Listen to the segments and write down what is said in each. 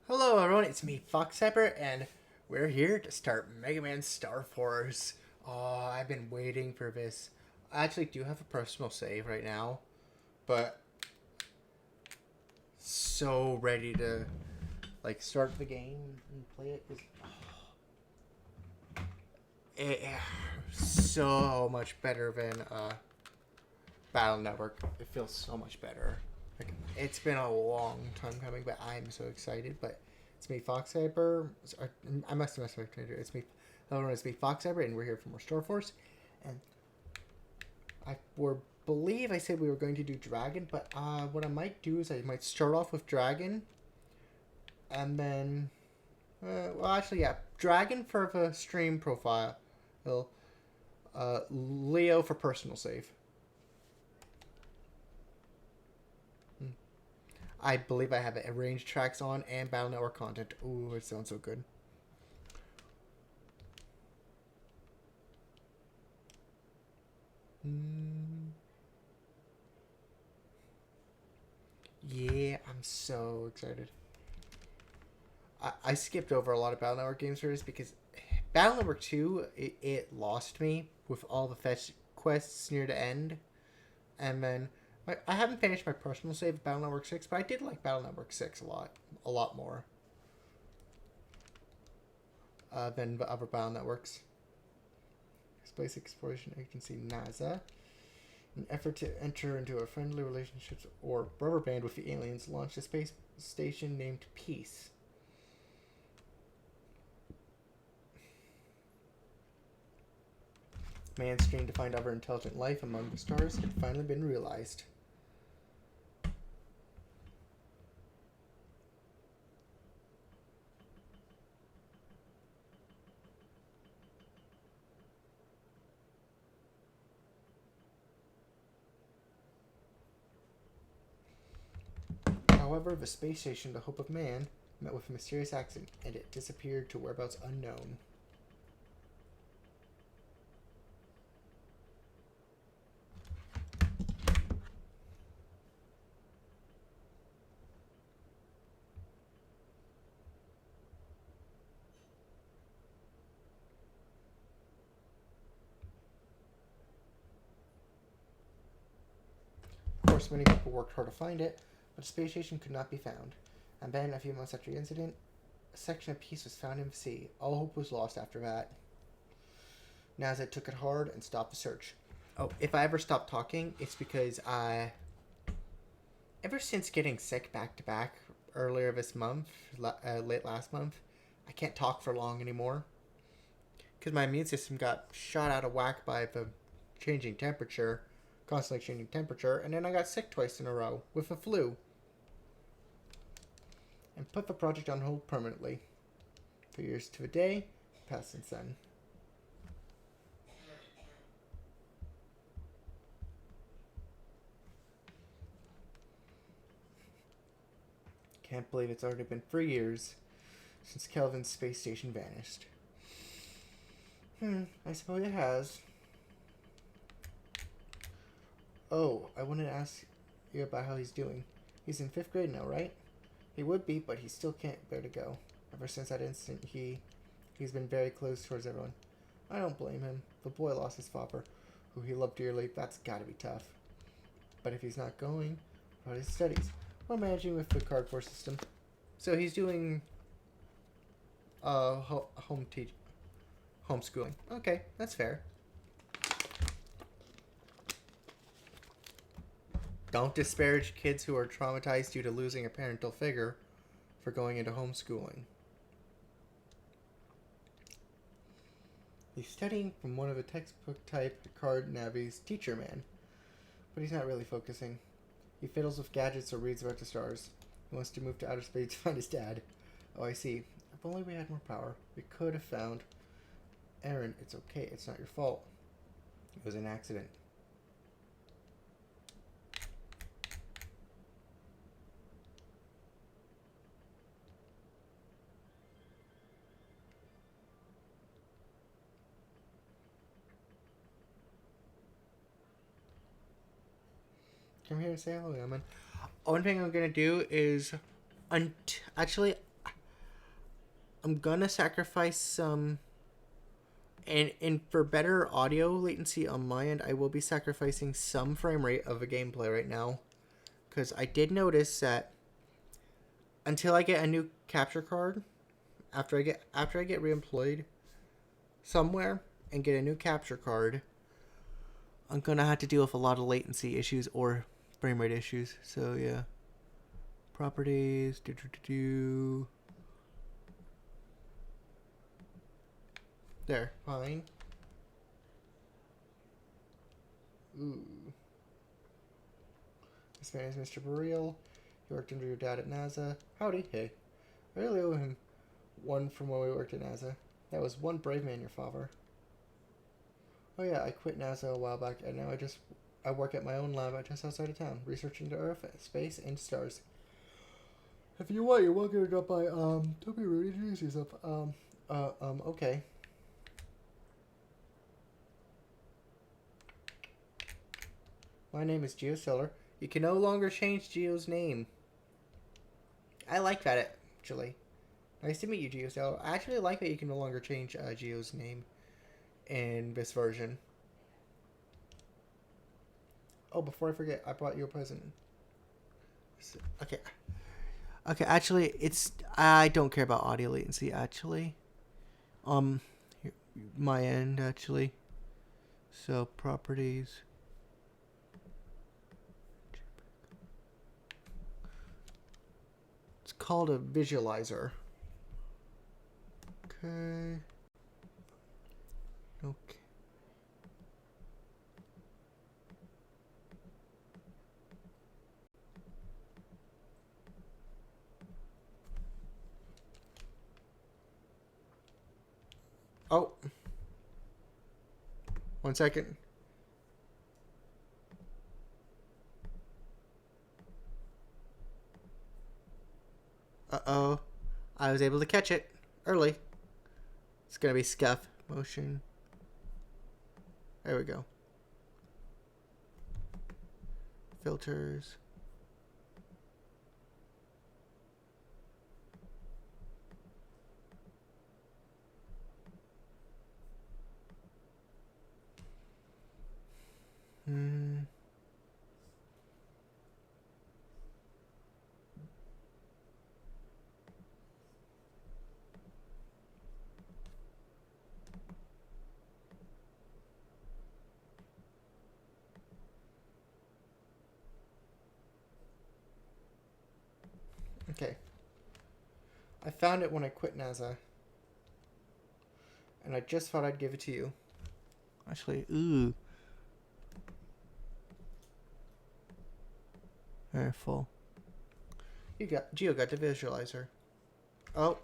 Hello everyone, it's me, Fox Hyper, and we're here to start Mega Man Star Force. Oh, I've been waiting for this. I actually do have a personal save right now, but so ready to start the game and play it. It so much better than Battle Network. It feels so much better. Like, it's been a long time coming, but I'm so excited. But it's me, Fox Hyper. I must have messed up my Twitter. It's me, Fox Hyper, and we're here for more Star Force. And believe I said we were going to do Dragon, but what I might do is I might start off with Dragon, and then, Dragon for the stream profile. Leo for personal save. I believe I have arranged tracks on and Battle Network content. Ooh, it sounds so good. Yeah, I'm so excited. I skipped over a lot of Battle Network games for this because Battle Network 2, it lost me with all the fetch quests near the end. And then I haven't finished my personal save of Battle Network 6, but I did like Battle Network 6 a lot more than the other Battle Networks. Space Exploration Agency NASA. An effort to enter into a friendly relationship or rubber band with the aliens launched a space station named Peace. Man's dream to find other intelligent life among the stars had finally been realized. However, the space station, the Hope of Man, met with a mysterious accident, and it disappeared to whereabouts unknown. Of course, many people worked hard to find it, but the space station could not be found. And then, a few months after the incident, a section of Peace was found in the sea. All hope was lost after that. NASA took it hard and stopped the search. Oh, if I ever stop talking, it's because ever since getting sick back to back earlier this month, late last month, I can't talk for long anymore. Because my immune system got shot out of whack by the changing temperature, constantly changing temperature, and then I got sick twice in a row with the flu. And put the project on hold permanently. 2 years to a day, passed since then. Can't believe it's already been 3 years since Kelvin's space station vanished. I suppose it has. Oh, I wanted to ask you about how he's doing. He's in 5th grade now, right? He would be, but he still can't bear to go. Ever since that instant, he's been very close towards everyone. I don't blame him. The boy lost his father, who he loved dearly. That's gotta be tough. But if he's not going, what about his studies? We're managing with the cardboard system. So he's doing homeschooling. Okay, that's fair. Don't disparage kids who are traumatized due to losing a parental figure for going into homeschooling. He's studying from one of the textbook type card navi's teacher man, but he's not really focusing. He fiddles with gadgets or reads about the stars. He wants to move to outer space to find his dad. Oh, I see. If only we had more power, we could have found... Aaron, it's okay. It's not your fault. It was an accident. Come here and say hello, Yaman. One thing I'm gonna do is, actually, I'm gonna sacrifice some, and for better audio latency on my end, I will be sacrificing some frame rate of a gameplay right now, because I did notice that until I get a new capture card, after I get reemployed somewhere and get a new capture card, I'm gonna have to deal with a lot of latency issues or frame rate issues. So yeah, properties. There, fine. Ooh. This man is Mr. Burrell. He worked under your dad at NASA. Howdy. Hey. I really owe him one from when we worked at NASA. That was one brave man, your father. Oh yeah, I quit NASA a while back, and now I work at my own lab just outside of town, researching the Earth, space, and stars. If you want, you're welcome to drop by. Don't be rude. Introduce yourself. Okay. My name is Geo Solar. You can no longer change Geo's name. I like that, actually. Nice to meet you, Geo Solar. I actually like that you can no longer change Geo's name in this version. Oh, before I forget, I brought you a present. Okay. Okay, actually, I don't care about audio latency, actually. My end, actually. So, properties. It's called a visualizer. Okay. Okay. Oh. 1 second. Uh-oh. I was able to catch it early. It's gonna be scuff motion. There we go. Filters. Okay. I found it when I quit NASA. And I just thought I'd give it to you. Actually, ooh. Very full. Geo got the visualizer. Oh.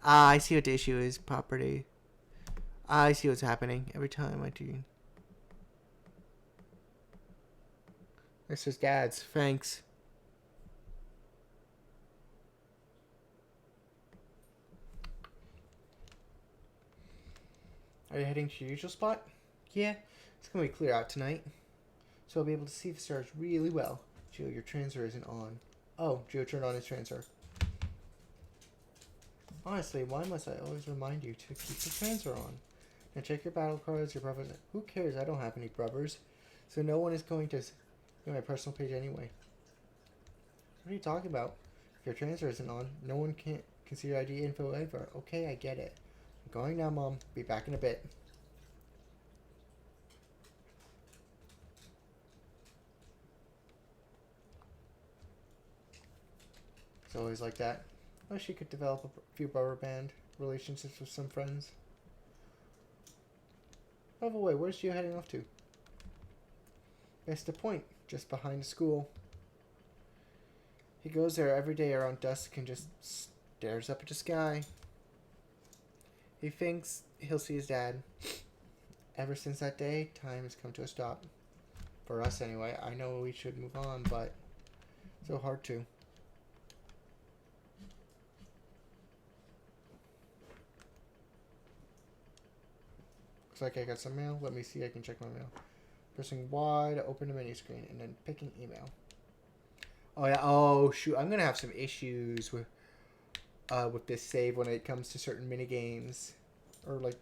I see what the issue is. Property. I see what's happening every time I do. This is Dad's. Thanks. Are you heading to your usual spot? Yeah, it's gonna be clear out tonight. So I'll be able to see the stars really well. Geo, your transfer isn't on. Oh, Geo turned on his transfer. Honestly, why must I always remind you to keep the transfer on? Now check your battle cards, your brothers. Who cares? I don't have any brothers. So no one is going to see my personal page anyway. What are you talking about? If your transfer isn't on, no one can see your ID info ever. Okay, I get it. I'm going now, Mom. Be back in a bit. It's always like that. I wish you could develop a few rubber band relationships with some friends. By the way, where's you heading off to? That's the point, just behind the school. He goes there every day around dusk and just stares up at the sky. He thinks he'll see his dad. Ever since that day, time has come to a stop. For us, anyway. I know we should move on, but so hard to. Looks like I got some mail. Let me see. I can check my mail. Pressing Y to open the menu screen and then picking email. Oh yeah. Oh shoot. I'm gonna have some issues with. with this save when it comes to certain mini games, or like.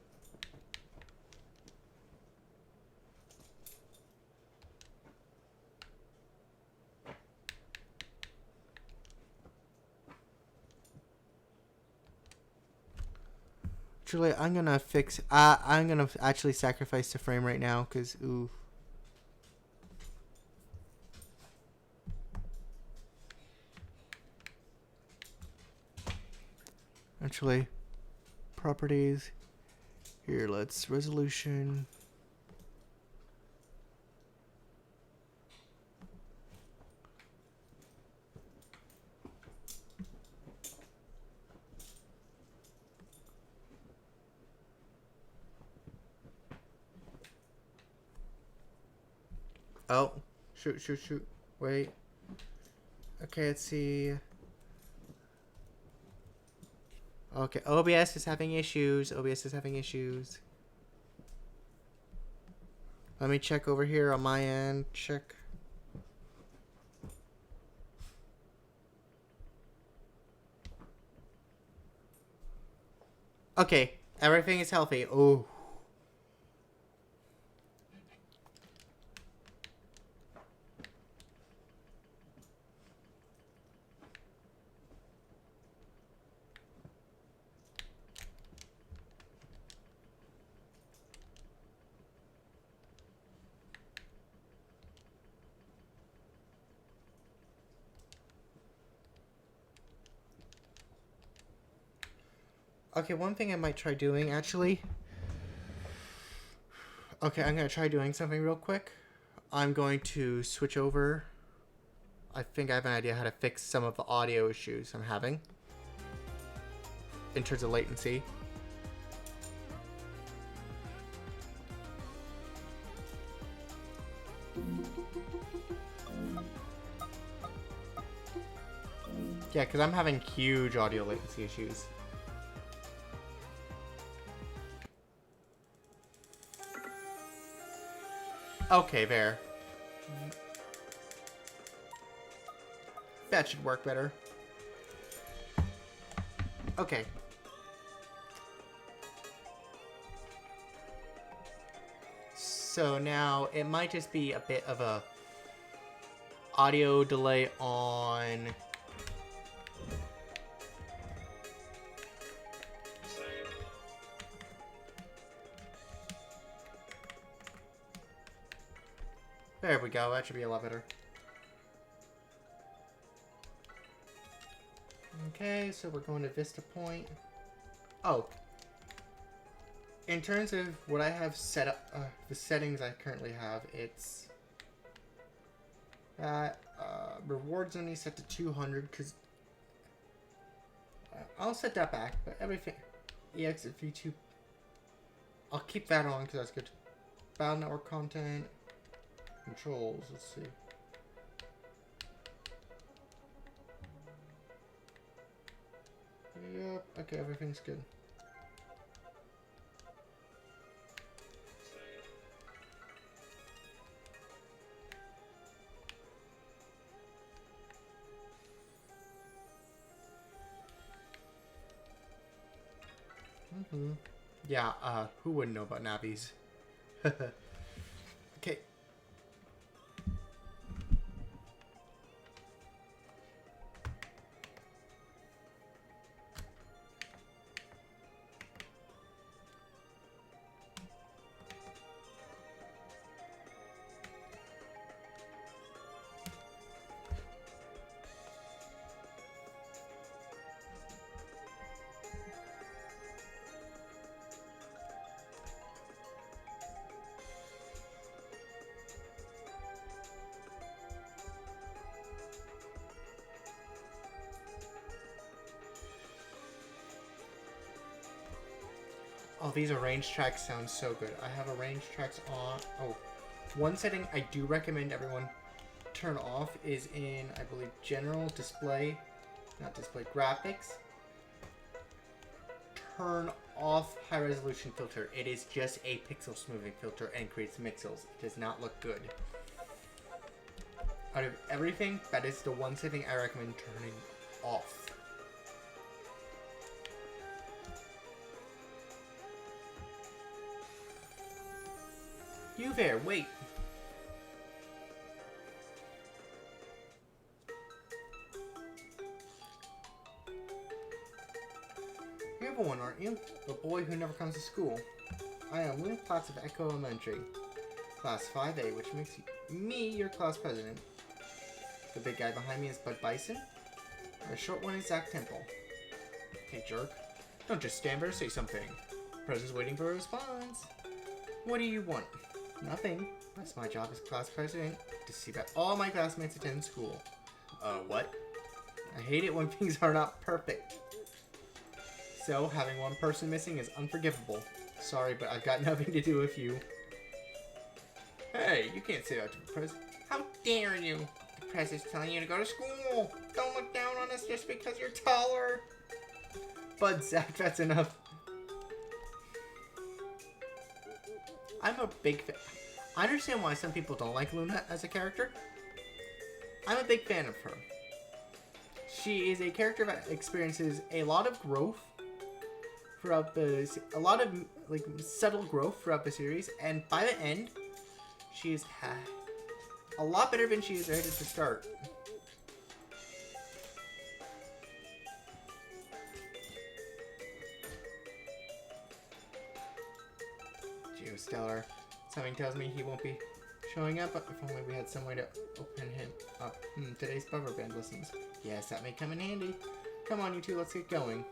Actually, I'm gonna fix. I'm gonna actually sacrifice the frame right now, cause ooh. Actually, properties. Here, let's resolution. Oh, shoot. Wait. Okay, let's see. Okay, OBS is having issues. Let me check over here on my end. Check. Okay, everything is healthy. Oh. Okay, one thing I might try doing, actually. Okay, I'm going to try doing something real quick. I'm going to switch over. I think I have an idea how to fix some of the audio issues I'm having in terms of latency. Yeah, because I'm having huge audio latency issues. Okay, there. That should work better. Okay. So now it might just be a bit of a audio delay on there we go, that should be a lot better. Okay, so we're going to Vista Point. Oh. In terms of what I have set up, the settings I currently have, it's that rewards only set to 200 because I'll set that back, but everything EX at V2, I'll keep that on because that's good. Battle network content, controls, let's see. Yep, okay, everything's good. Yeah, who wouldn't know about navies? Okay. Oh, these arrange tracks sound so good. I have arrange tracks on. Oh, one setting I do recommend everyone turn off is in, I believe, general display, not display, graphics. Turn off high resolution filter. It is just a pixel smoothing filter and creates pixels. It does not look good. Out of everything, that is the one setting I recommend turning off. You there, wait. You're the one, aren't you? The boy who never comes to school. I am Luke Potts of Echo Elementary. Class 5A, which makes me your class president. The big guy behind me is Bud Bison. The short one is Zach Temple. Hey, jerk. Don't just stand there, say something. Prez is waiting for a response. What do you want? Nothing. That's my job as class president, to see that all my classmates attend school. What? I hate it when things are not perfect. So, having one person missing is unforgivable. Sorry, but I've got nothing to do with you. Hey, you can't say that to the Prez. How dare you? The Prez is telling you to go to school. Don't look down on us just because you're taller. Bud, Zach, that's enough. I'm a big fan. I understand why some people don't like Luna as a character. I'm a big fan of her. She is a character that experiences a lot of growth throughout a lot of like subtle growth throughout the series, and by the end, she is a lot better than she is right at the start. Geostellar. Something tells me he won't be showing up, but if only we had some way to open him up. Today's rubber band listens. Yes, that may come in handy. Come on, you two, let's get going.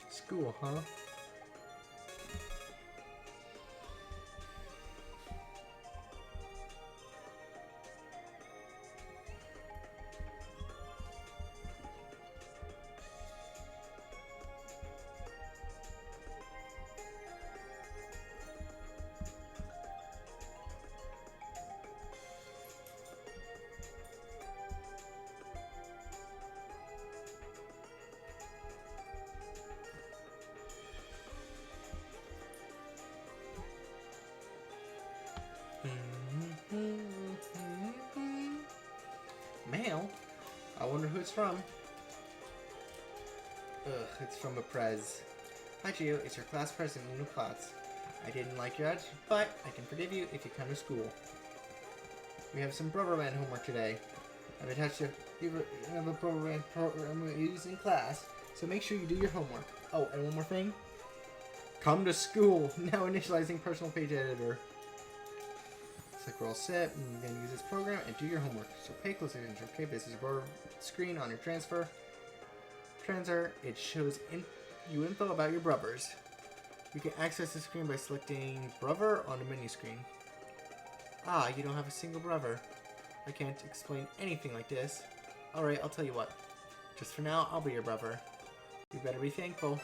School, huh? Mail? I wonder who it's from. Ugh, it's from a Prez. Hi Gio, it's your class president, Luna Potts. I didn't like your attitude, but I can forgive you if you come to school. We have some rubber band homework today. I've attached a rubber band program we use in class, so make sure you do your homework. Oh, and one more thing. Come to school! Now initializing personal page editor. Like we're all set, and you're going to use this program and do your homework. So pay close attention, okay? This is your screen on your transfer. It shows you info about your brothers. You can access the screen by selecting brother on the menu screen. Ah, you don't have a single brother. I can't explain anything like this. Alright, I'll tell you what. Just for now, I'll be your brother. You better be thankful.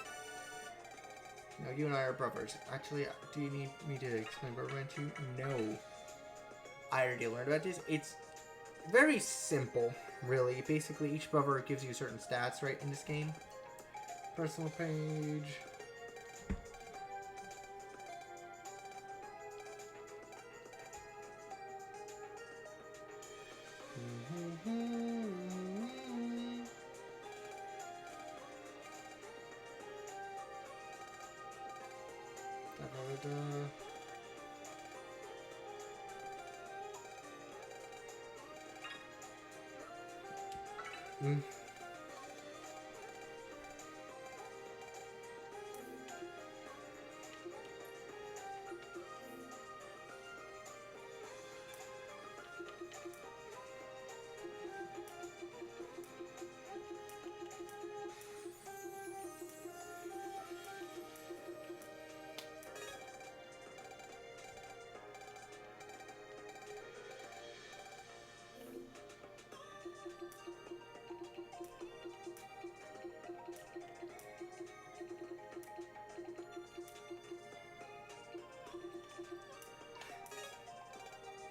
No, you and I are brothers. Actually, do you need me to explain brother to you? No. I already learned about this. It's very simple, really. Basically, each brother gives you certain stats, right, in this game. Personal page.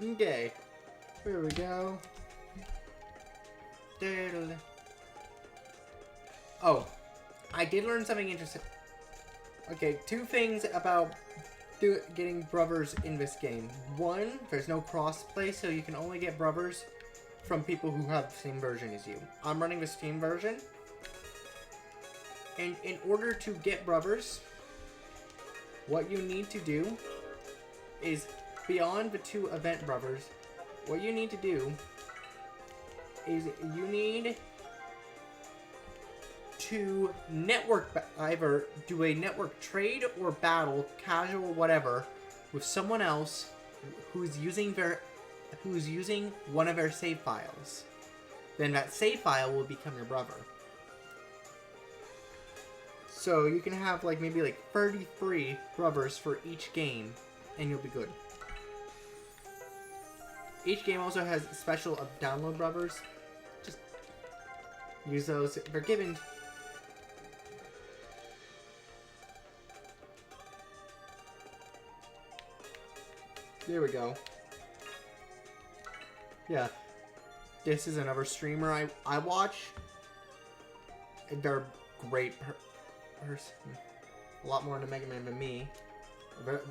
Okay, here we go. Oh, I did learn something interesting. Okay, two things about getting brothers in this game. One, there's no cross-play, so you can only get brothers from people who have the same version as you. I'm running the Steam version. And in order to get brothers, what you need to do is, beyond the 2 event brothers, what you need to do is you need to either do a network trade or battle, casual, whatever, with someone else who's using one of their save files. Then that save file will become your brother. So you can have like maybe like 33 brothers for each game, and you'll be good. Each game also has special download brothers. Just use those. They're given. There we go. Yeah. This is another streamer I watch. They're great. A lot more into Mega Man than me.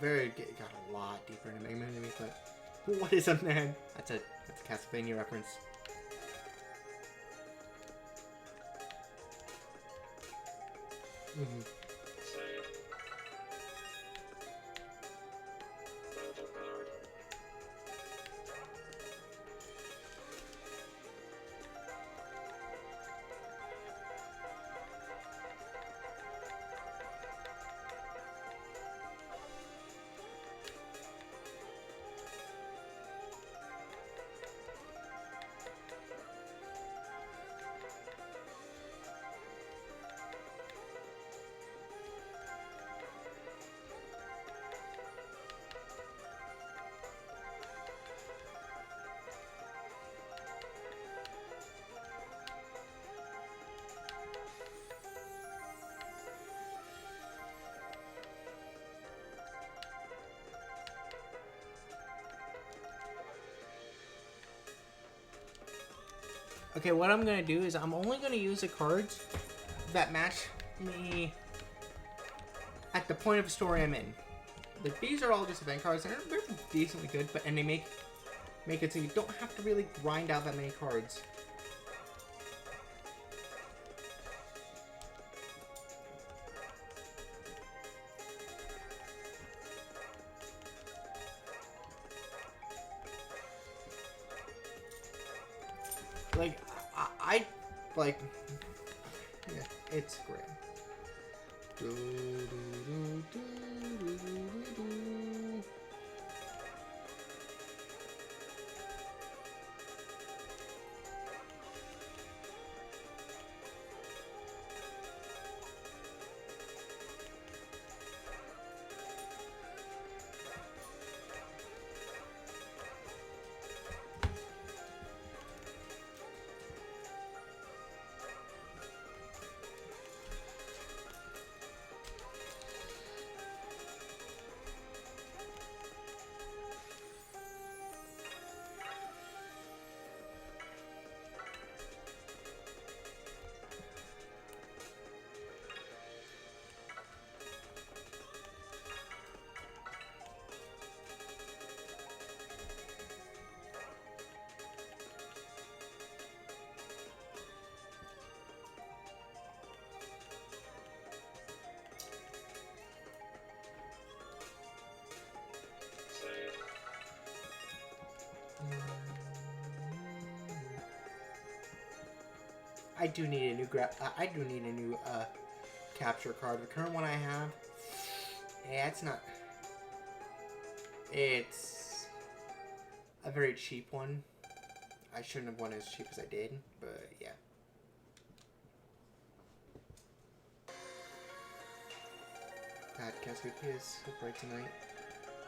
Very got a lot deeper into Mega Man than me, but what is a man? That's a Castlevania reference. Mm-hmm. Okay, what I'm gonna do is I'm only gonna use the cards that match me at the point of the story I'm in. Like, these are all just event cards, and they're decently good, and they make it so you don't have to really grind out that many cards. Like, I like, yeah, it's great. I do need a new capture card. The current one I have, yeah, it's not. It's a very cheap one. I shouldn't have won as cheap as I did, but yeah. God, guess who is so bright tonight?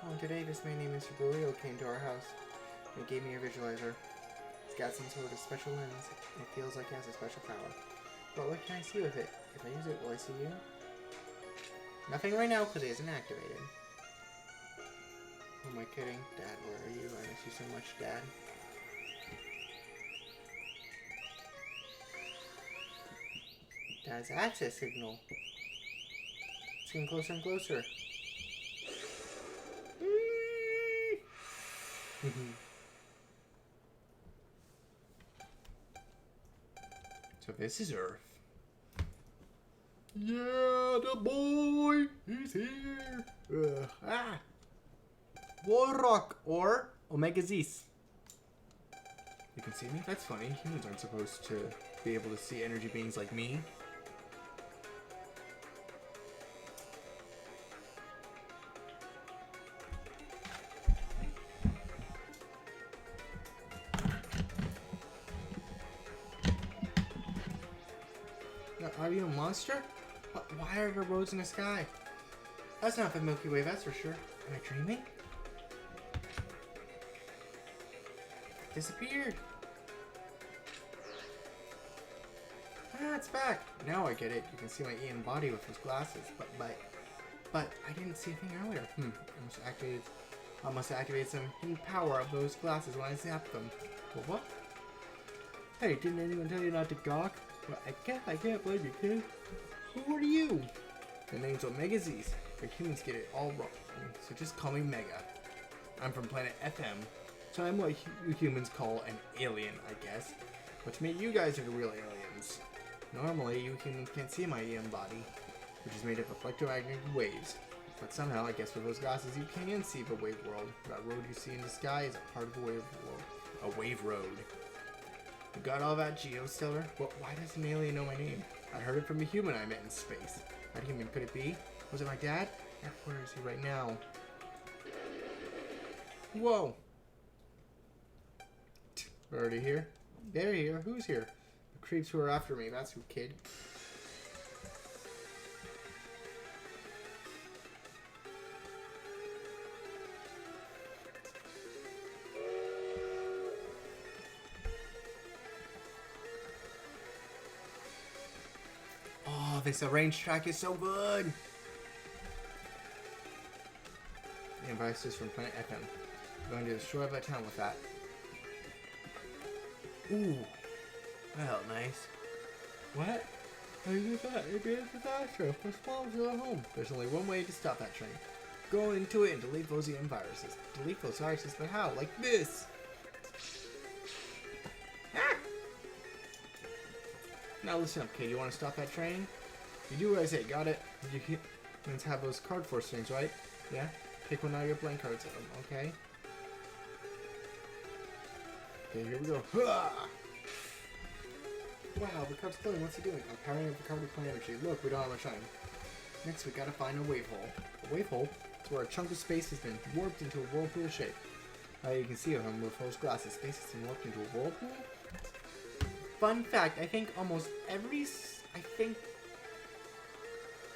Oh, today this man named Mr. Burrito came to our house and he gave me a visualizer. It's got some sort of special lens. It feels like it has a special power. But what can I see with it? If I use it, will I see you? Nothing right now because it isn't activated. Who am I kidding? Dad, where are you? I miss you so much, Dad. Dad's access signal. It's getting closer and closer. So this is Earth. Yeah, the boy is here. Warrock or Omega Zis. You can see me? That's funny. Humans aren't supposed to be able to see energy beings like me. Are you a monster? Why are there roads in the sky? That's not the Milky Way, that's for sure. Am I dreaming? Disappeared. Ah, it's back. Now I get it. You can see my EM body with those glasses, but I didn't see a thing earlier. I must have activated some hidden power of those glasses when I zapped them. Well, what? Hey, didn't anyone tell you not to gawk? Well, I can't blame you, kid. Who are you? The name's Omega Z's, but humans get it all wrong, so just call me Mega. I'm from planet FM, so I'm what you humans call an alien, I guess. Which means you guys are the real aliens. Normally, you humans can't see my EM body, which is made up of electromagnetic waves. But somehow, I guess with those glasses, you can see the wave world. That road you see in the sky is a part of the wave world. A wave road. You got all that, Geostellar? Well, why does an alien know my name? I heard it from a human I met in space. What human could it be? Was it my dad? Where is he right now? Whoa! We're already here? They're here. Who's here? The creeps who are after me. That's who, kid. Oh, this arranged track is so good! The advice is from Planet FM. I'm going to destroy that town with that. Ooh. That felt nice. What? How do you do that? It'd be a disaster. The swamps are home. There's only one way to stop that train. Go into it and delete those EM viruses. Delete those viruses, but how? Like this! Ah! Now listen up, kid. You want to stop that train? You do what I say, got it? You humans have those card force things, right? Yeah? Pick one out of your blank cards, okay? Okay, here we go. Wow, Ricard's glowing. What's he doing? I'm powering up Ricard with my energy. Look, we don't have much time. Next, we gotta find a wave hole. A wave hole is where a chunk of space has been warped into a whirlpool shape. You can see it on Murpho's glasses. Space has been warped into a whirlpool? Fun fact, I think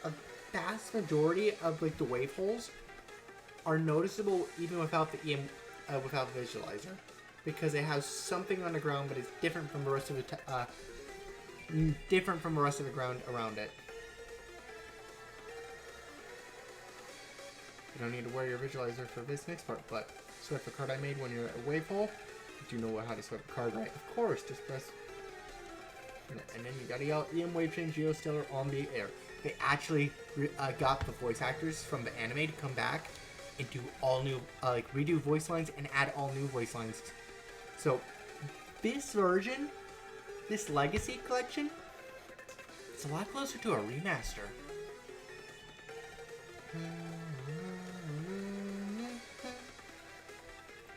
a vast majority of like the wave holes are noticeable even without the EM, without the visualizer, because it has something on the ground, but it's different from the rest of the ground around it. You don't need to wear your visualizer for this next part, but swipe the card I made when you're at a wave hole. Do you know how to swipe a card right? Of course, just press. And then you gotta yell EM Wave Chain Geostellar on the air. They actually got the voice actors from the anime to come back and do all new, redo voice lines and add all new voice lines. So, this version, this Legacy Collection, it's a lot closer to a remaster.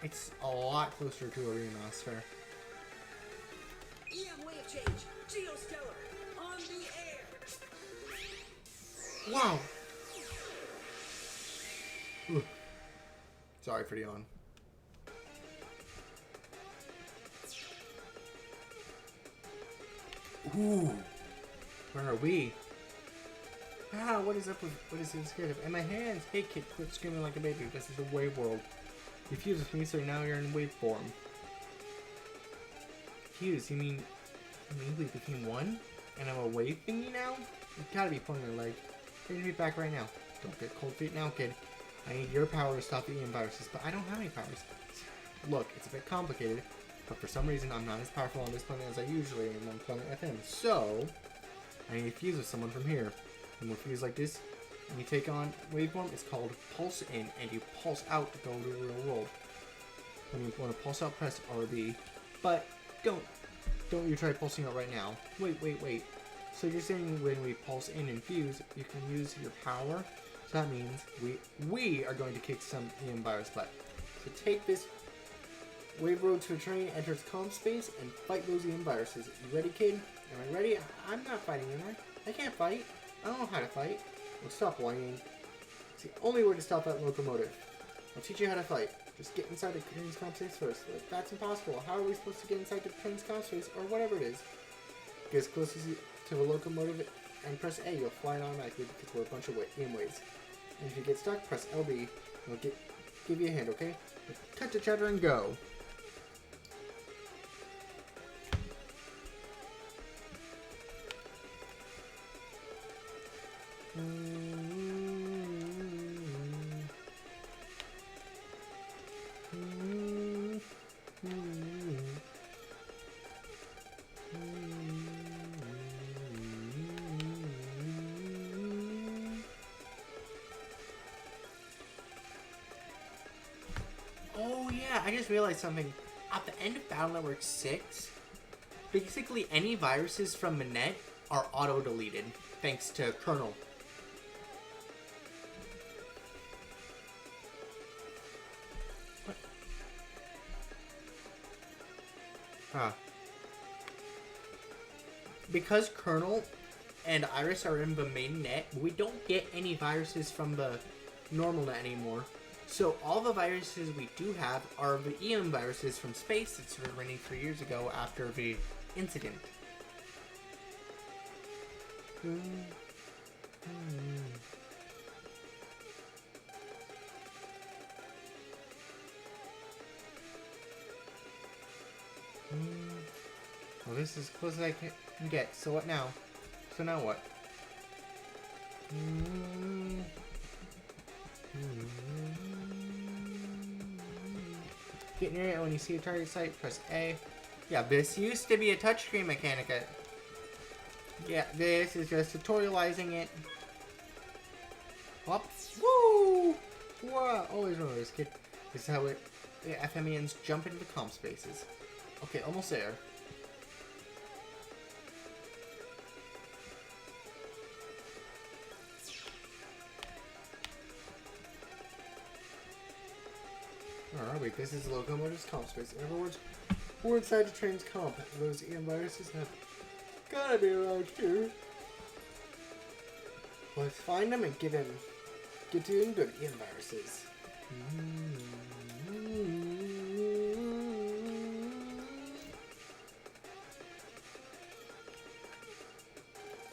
It's a lot closer to a remaster. EM Wave Change, Geostellar, on the air! Wow! Ooh. Sorry for the yawn. Ooh! Where are we? Ah, what is up with, what is this scared of? And my hands! Hey kid, quit screaming like a baby. This is a wave world. You fused with me, so now you're in wave form. Fuse? You mean we became one? And I'm a wave thingy now? You gotta be pulling my leg. Bring me back right now. Don't get cold feet now, kid. I need your power to stop the EM viruses, but I don't have any powers. Look, it's a bit complicated, but for some reason I'm not as powerful on this planet as I usually am on planet FM. So, I need to fuse with someone from here. And we'll fuse like this. When you take on waveform, it's called pulse in, and you pulse out to go to the real world. When you want to pulse out, press RB. But don't you try pulsing out right now. Wait. So you're saying when we pulse in and fuse, you can use your power? So that means we are going to kick some EM virus butt. So take this wave road to a train, enter its calm space, and fight those EM viruses. You ready, kid? Am I ready? I'm not fighting, am I? I can't fight. I don't know how to fight. Well, stop whining. It's the only way to stop that locomotive. I'll teach you how to fight. Just get inside the train's calm space first. But that's impossible. How are we supposed to get inside the train's calm space, or whatever it is? Get as close as to the locomotive and press A. You'll fly it automatically because we're a bunch of EM waves. And if you get stuck, press LB. It'll give you a hand, okay? Cut the chatter and go. Oh yeah, I just realized something. At the end of Battle Network 6, basically any viruses from Manette are auto-deleted, thanks to Colonel. What? Huh. Because Colonel and Iris are in the main net, we don't get any viruses from the normal net anymore. So all the viruses we do have are the EM viruses from space that started running 3 years ago after the incident. Well, this is as close as I can get. So what now? So now what? Get near it when you see a target site, press A. Yeah, this used to be a touchscreen Mechanica. Yeah, this is just tutorializing it. Up. Woo! Wow! Always remember this, kid. This is how the FMENs jump into the comp spaces. Okay, almost there. Alright, wait, this is the locomotive's comp space. In other words, we're inside the train's comp. Those EM viruses have gotta be around here. Let's find them and get to doing good EM viruses.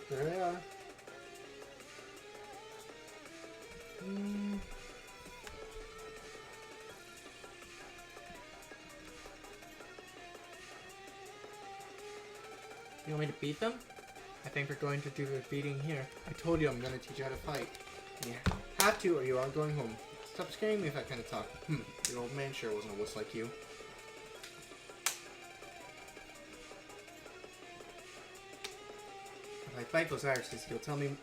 There they are. You want me to beat them? I think we're going to do the beating here. I told you I'm going to teach you how to fight. You have to or you are going home. Stop scaring me with that kind of talk. Your old man sure wasn't a wuss like you. If I fight those viruses, you'll tell me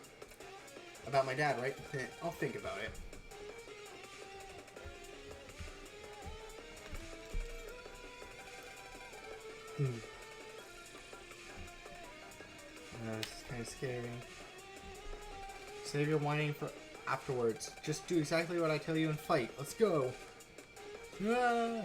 about my dad, right? I'll think about it. This is kind of scary. Save your whining for afterwards. Just do exactly what I tell you and fight. Let's go. Ah!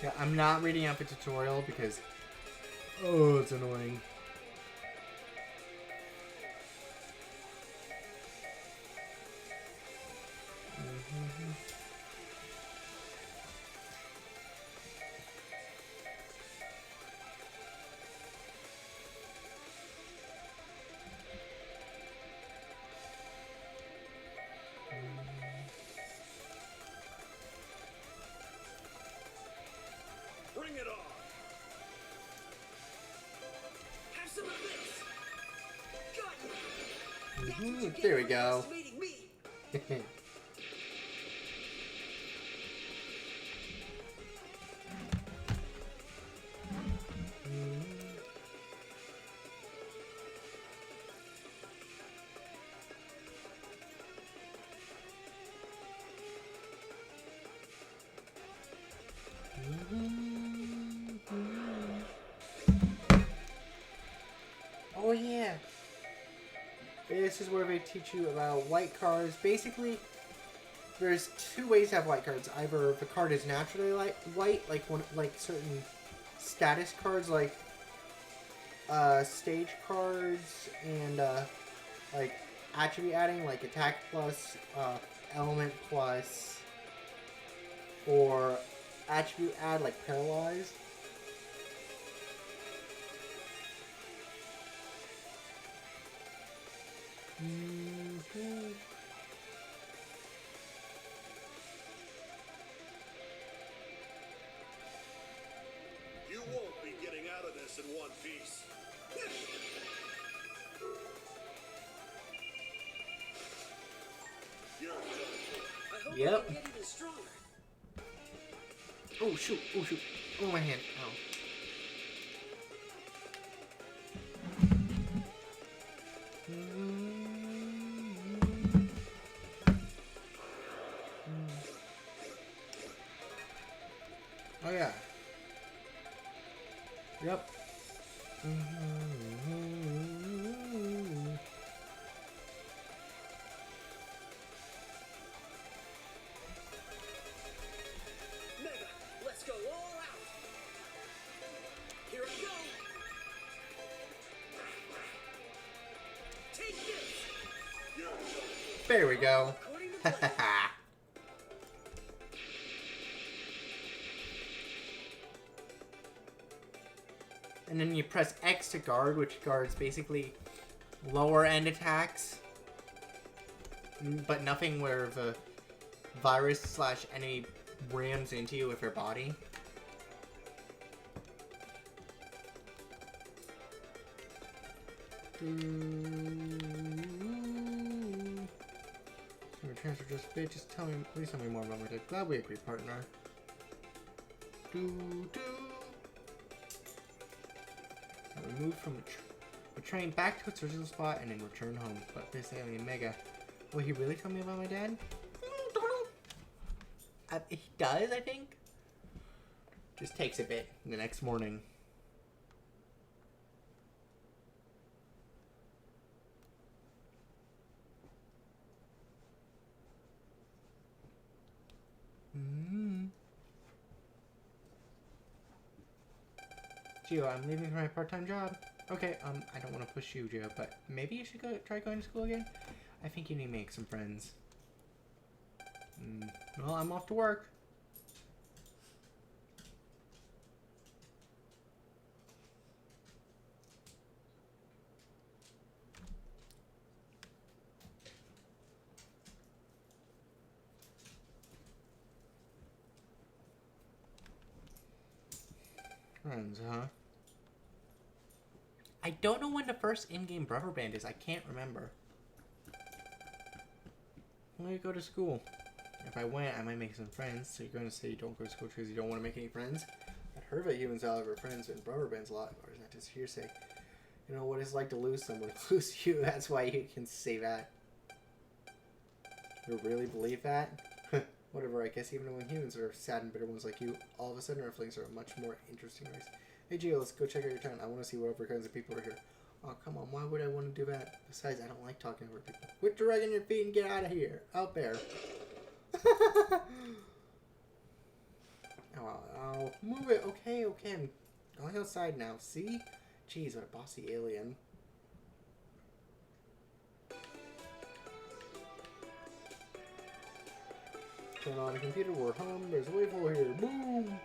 Yeah, I'm not reading out the tutorial because, oh, it's annoying. Bring it on! Have some of this! Got you! There we go. Meeting me. Oh yeah. This is where they teach you about white cards. Basically, there's two ways to have white cards. Either the card is naturally white, like certain status cards, like stage cards and like attribute adding, like attack plus, element plus, or attribute add, like paralyzed. You won't be getting out of this in one piece. You're done. I hope Yep. I can get even stronger. Oh shoot! Oh shoot! Oh my hand! Ow! Oh yeah. Yep. Mega, let's go all out. Here I go. Take this. You're done. There we go. According to plan. And then you press X to guard, which guards basically lower end attacks, but nothing where the virus / enemy rams into you with their body. Transfer just a bit. Just tell me, please tell me more about my day. Glad we agree, partner. I moved from the train back to its original spot and then return home. But this alien Mega, will he really tell me about my dad? Don't know. He does, I think. Just takes a bit. The next morning. Gio, I'm leaving for my part-time job. Okay, I don't want to push you, Gio, but maybe you should try going to school again? I think you need to make some friends. Well, I'm off to work. Friends, huh? I don't know when the first in-game rubber band is. I can't remember. When do you go to school? If I went, I might make some friends. So you're going to say you don't go to school because you don't want to make any friends? I've heard that humans all have friends and rubber bands a lot. Or is that just hearsay? You know what it's like to lose someone. Lose you. That's why you can say that. You really believe that? Whatever, I guess even when humans are sad and bitter ones like you, all of a sudden our feelings are a much more interesting race. Hey Gio, let's go check out your town. I want to see what other kinds of people are here. Oh, come on, why would I want to do that? Besides, I don't like talking over people. Quit dragging your feet and get out of here. Out there. Oh, move it. Okay, I'm going outside now. See? Jeez, what a bossy alien. Turn on a computer, we're home, there's a wave hole here. Boom!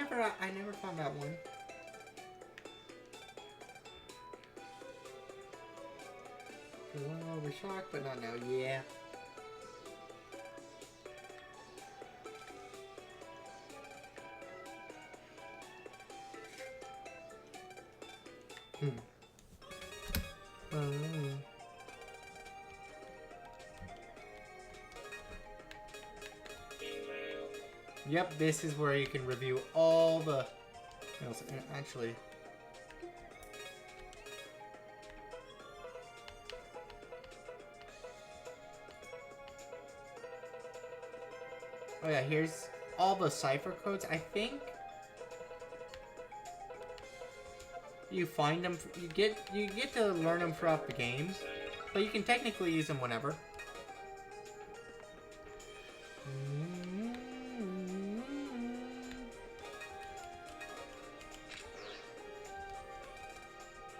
never found that one. I'll be shocked, but not now. Yeah. Yep, this is where you can review all the... Actually... Oh yeah, here's all the cipher codes. I think you find them. You get to learn them throughout the game, but you can technically use them whenever.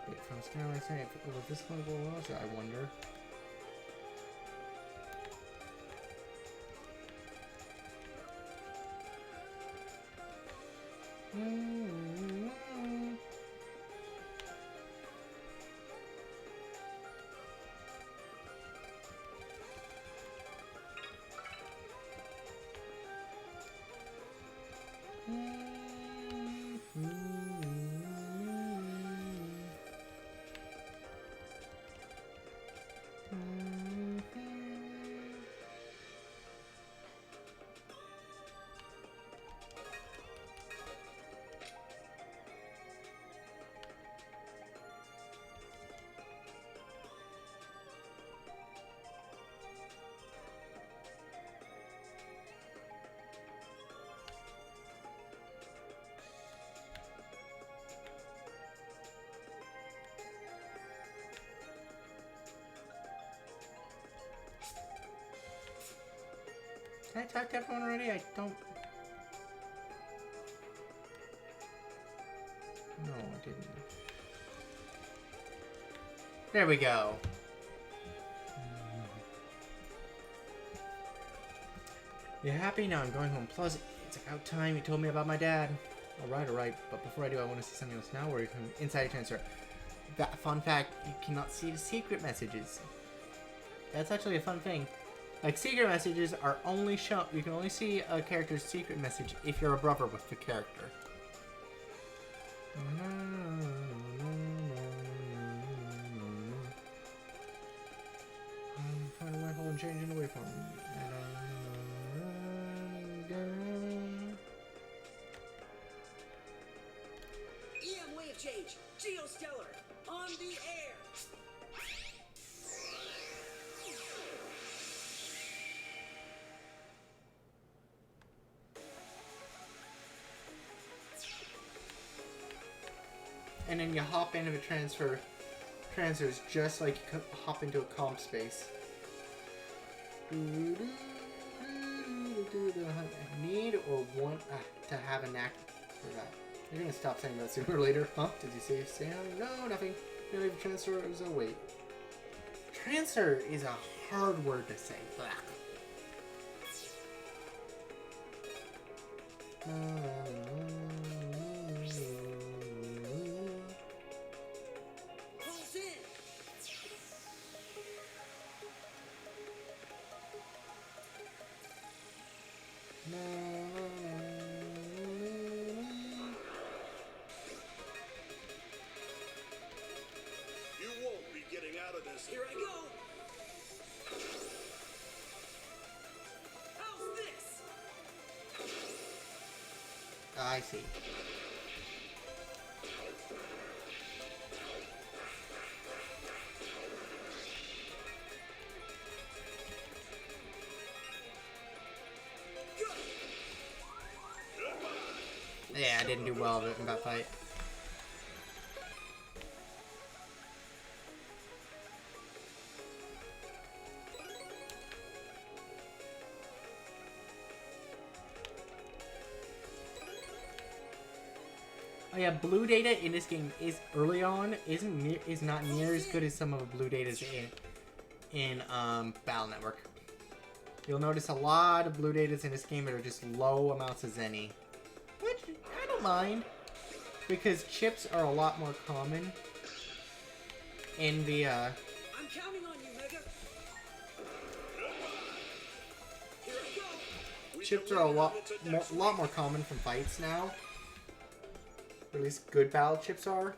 Wait, from Skyline saying with this level, I wonder. Can I talk to everyone already? I don't... No, I didn't. There we go. You happy? Now I'm going home. Plus, it's about time you told me about my dad. Alright. But before I do, I want to see something else now where you can... Insider transfer. That fun fact, you cannot see the secret messages. That's actually a fun thing. Like, secret messages are only shown... You can only see a character's secret message if you're a brother with the character. Find a rifle and change it away from me. EM wave change. Geostellar. On the air. And then you hop into the transfers just like you hop into a comp space. Need or want to have a knack for that. You're gonna stop saying that sooner or later, huh? Did you say no, nothing. Really, transfer is a wait. Transfer is a hard word to say. Pulse in. You won't be getting out of this. Here I go. How's this? I see. Yeah, I didn't do well in that fight. Oh yeah, blue data in this game is early on is not near as good as some of the blue datas in Battle Network. You'll notice a lot of blue datas in this game that are just low amounts of Zenny, which I don't don't mind, because chips are a lot more common in the, I'm counting on you, Mega. Here I go. chips are a lot more common from fights now. Or at least good battle chips are.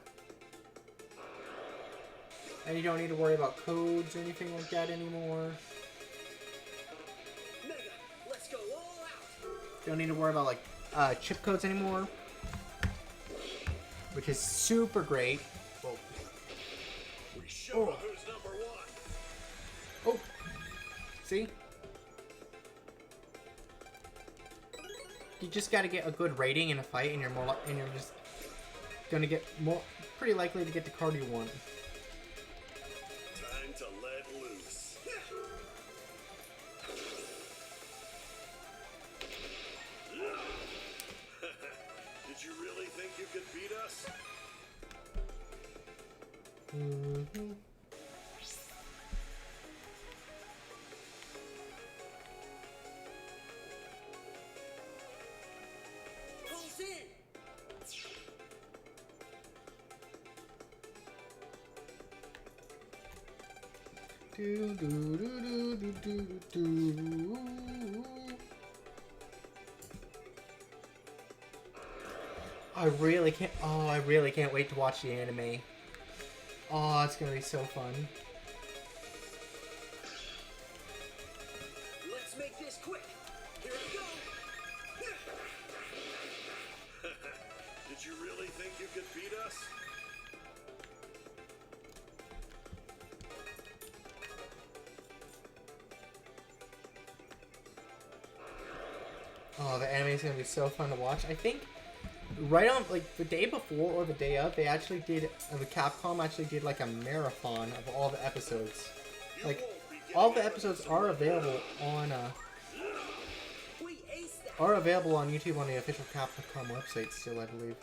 And you don't need to worry about codes or anything like that anymore. Mega, let's go all out. You don't need to worry about like chip codes anymore. Which is super great. Whoa. We show who's number one. Oh. See? You just gotta get a good rating in a fight and you're just gonna get pretty likely to get the card you want. Time to let loose. Did you really think you could beat us? Mm-hmm. Pulls in. Do, do, do, do, do, do, do. I really can't wait to watch the anime. Oh, it's gonna be so fun. Let's make this quick. Here I go. Did you really think you could beat us? Oh, the anime is gonna be so fun to watch. I think right on like the day before or the day of, they actually did the Capcom actually did like a marathon of all the episodes. Like all the episodes are available on We aced that. YouTube on the official Capcom website still, I believe.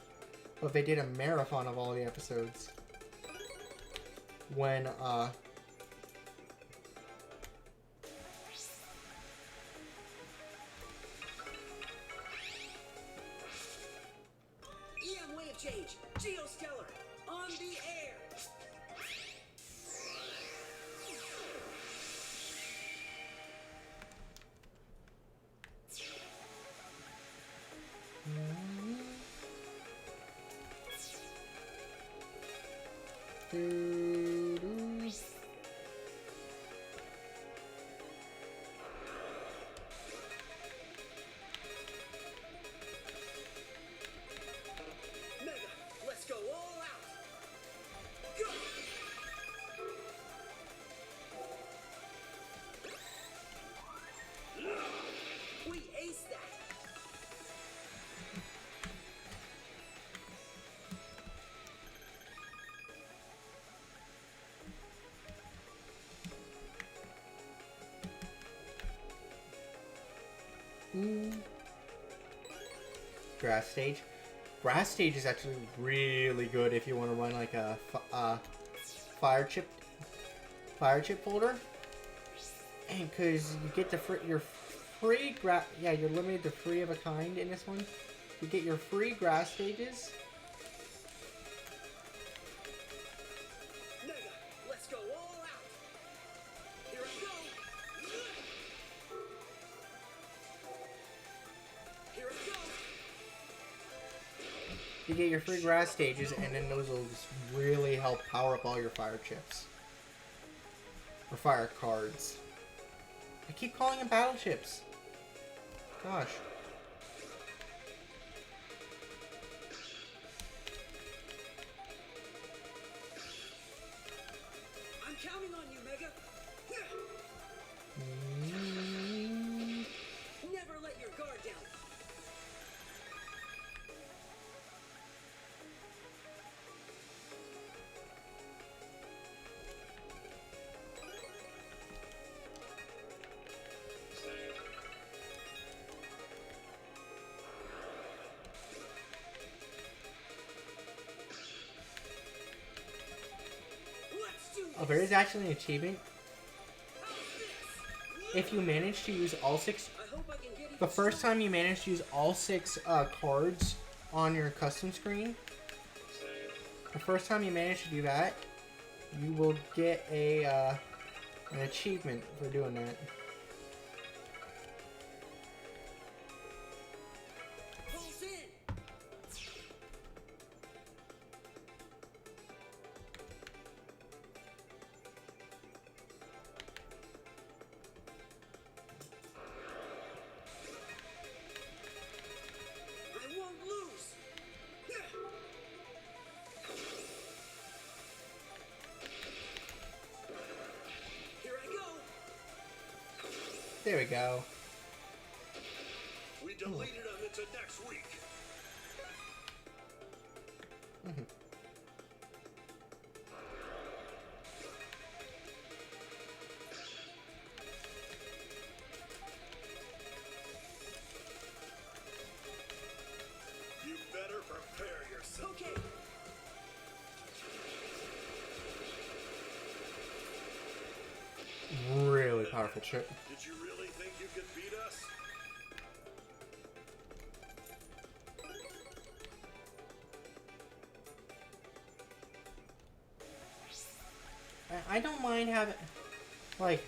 But they did a marathon of all the episodes when EM wave change. Geostellar. On the air. Mega, let's go all out. Go. We aced that. Grass stage. Grass stage is actually really good if you want to run like a fire chip folder, and because you get your free you're limited to 3 of a kind in this one. You get your free grass stages. Mega, let's go all out. Here I go. Here I go. You get your free grass stages, and then those will just really help power up all your fire chips or fire cards. I keep calling them battle chips. Gosh. I'm counting on you, Mega. Never let your guard down. Let's do Oh, this. there is actually an achievement. If you manage to use all 6, I hope I can get the first time you manage to use all 6 cards on your custom screen. The first time you manage to do that, you will get a an achievement for doing that. Pulse in. I won't lose. Here I go. There we go. We deleted him into next week. You better prepare yourself. Okay. Really powerful trick. Did you really think you could beat us? I don't mind having, like,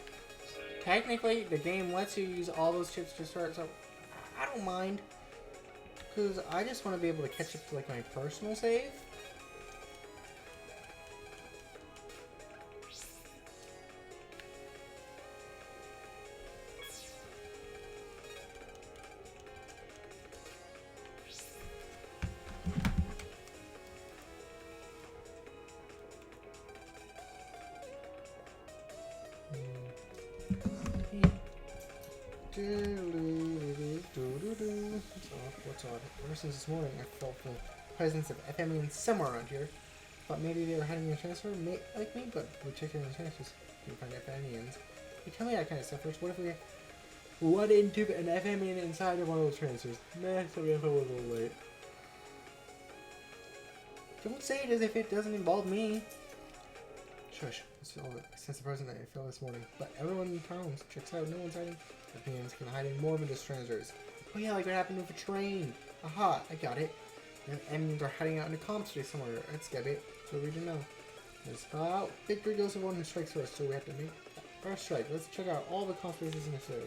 technically the game lets you use all those chips to start, so I don't mind, because I just want to be able to catch up to like my personal save. What's odd? Ever since this morning, I felt the presence of FMEs somewhere around here. Thought maybe they were hiding in a transfer, like me, but we checked in the transfers. Didn't find FMEs. You tell me that kind of stuff, Rich. What if we run into an FME inside of one of those transfers? Meh, so we have a little late. Don't say it as if it doesn't involve me. Shush. It's all a sense of presence that I felt this morning. But everyone in town checks out. No one's hiding. FMEs can hide in more than just transfers. Oh yeah, like what happened with a train. Aha, I got it. And enemies are hiding out in a comp space somewhere. Let's get it. So we didn't know. Let's spell out. Victory goes to one who strikes first, so we have to make first strike. Let's check out all the comp spaces in this area.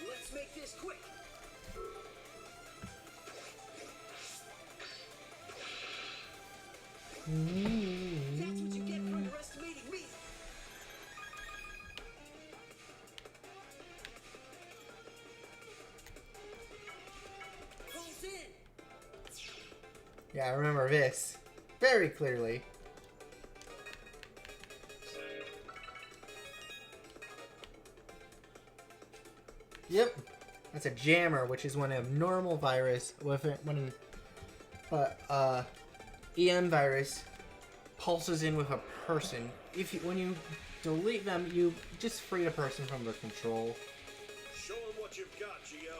Let's make this quick. That's what you get for underestimating me. Pulse in. Yeah, I remember this very clearly. Yep, that's a jammer, which is when a normal virus, EM virus pulses in with a person. When you delete them, you just free a person from the control. Show him what you've got, Geo.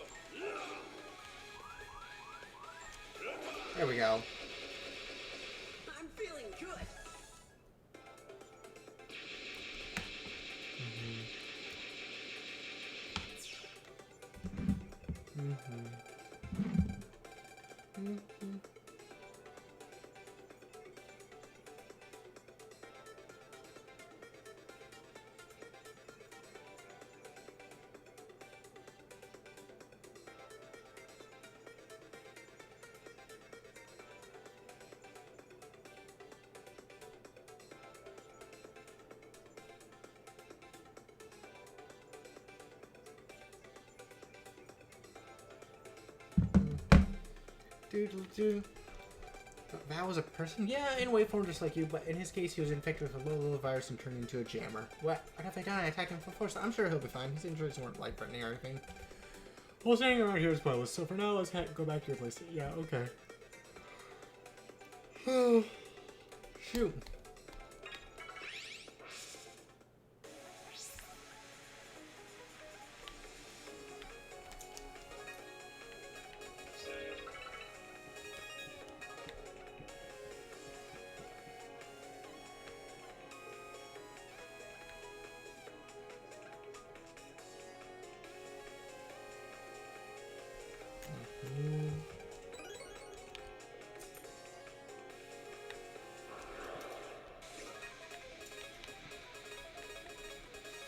There we go. I'm feeling good. Doodle-doo. That was a person? Yeah, in waveform just like you, but in his case he was infected with a little virus and turned into a jammer. What have I done? I attacked him for force. I'm sure he'll be fine. His injuries weren't life-threatening or anything. Well, staying around here is pointless, so for now let's go back to your place. Yeah, okay. Shoot.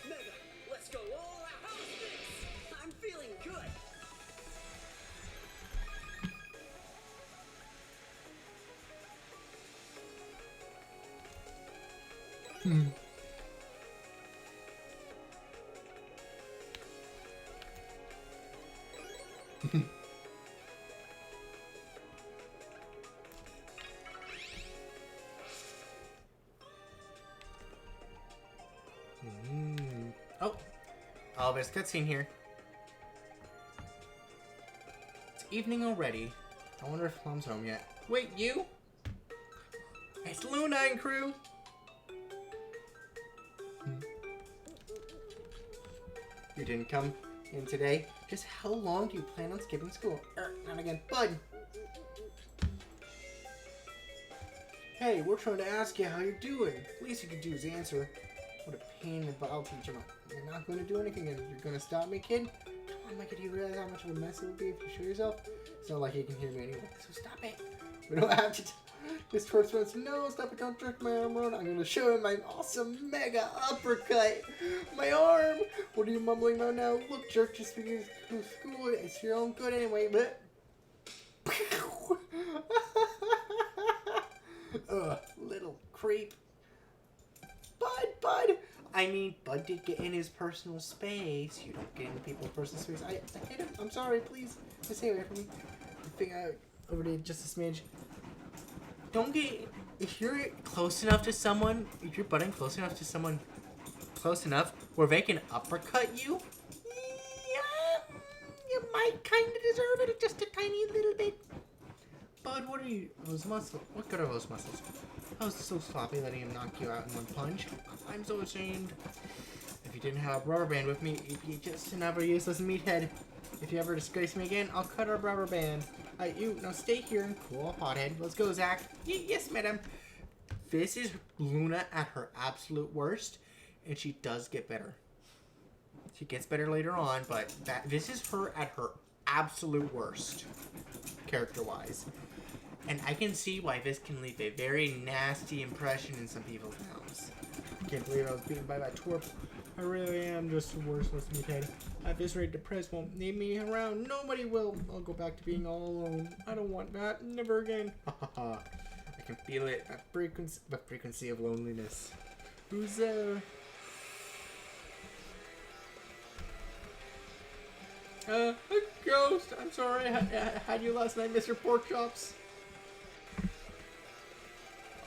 Mega, let's go all out. How's this? I'm feeling good. Oh, there's a cutscene here. It's evening already. I wonder if Mom's home yet. Wait, you? It's Luna and crew. You didn't come in today? Just how long do you plan on skipping school? Not again. Bud! Hey, we're trying to ask you how you're doing. Least you could do is answer. What a pain in the bottle teacher. You're not going to do anything and you're going to stop me, kid? Come on, Micah, do you realize how much of a mess it would be if you show yourself? It's not like you can hear me anyway, so stop it. We don't have to... This first one's, no, stop it, don't jerk my arm around. I'm going to show him my awesome mega uppercut. My arm. What are you mumbling about now? Look, jerk, just because it's school, it's your own good anyway, but... Ugh, little creep. Bud! I mean, Bud did get in his personal space. You don't get in people's personal space. I hate him. I'm sorry, please. Just stay away from me. I think over to just a smidge. Don't get... If you're close enough to someone, if you're butting close enough to someone, close enough where they can uppercut you, yeah, you might kind of deserve it just a tiny little bit. Bud, what are you... Those muscles... What good are those muscles? I was so sloppy letting him knock you out in one punch. I'm so ashamed. If you didn't have a rubber band with me, you'd be just another useless meathead. If you ever disgrace me again, I'll cut our rubber band. You, now stay here and cool off, hothead. Let's go, Zach. Yes, madam. This is Luna at her absolute worst, and she does get better. She gets better later on, but this is her at her absolute worst, character-wise. And I can see why this can leave a very nasty impression in some people's mouths. I can't believe I was beaten by that twerp. I really am just the worthless meathead. At this rate, the press won't need me around. Nobody will. I'll go back to being all alone. I don't want that. Never again. Ha ha ha. I can feel it. The frequency of loneliness. Who's there? A ghost. I'm sorry. I had you last night, Mr. Pork Chops.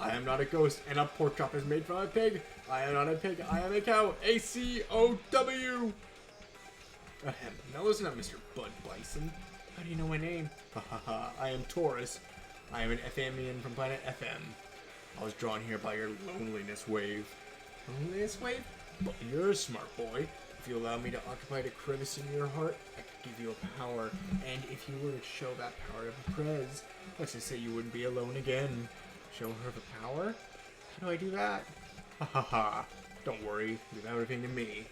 I am not a ghost, and a pork chop is made from a pig. I am not a pig, I am a cow. A-C-O-W. Ahem. Now listen up, Mr. Bud Bison. How do you know my name? Ha ha ha. I am Taurus. I am an FMian from planet FM. I was drawn here by your loneliness wave. Loneliness wave? But you're a smart boy. If you allow me to occupy the crevice in your heart, I could give you a power. And if you were to show that power to the Prez, let's just say you wouldn't be alone again. Show her the power? How do I do that? Ha ha ha. Don't worry, leave everything to me.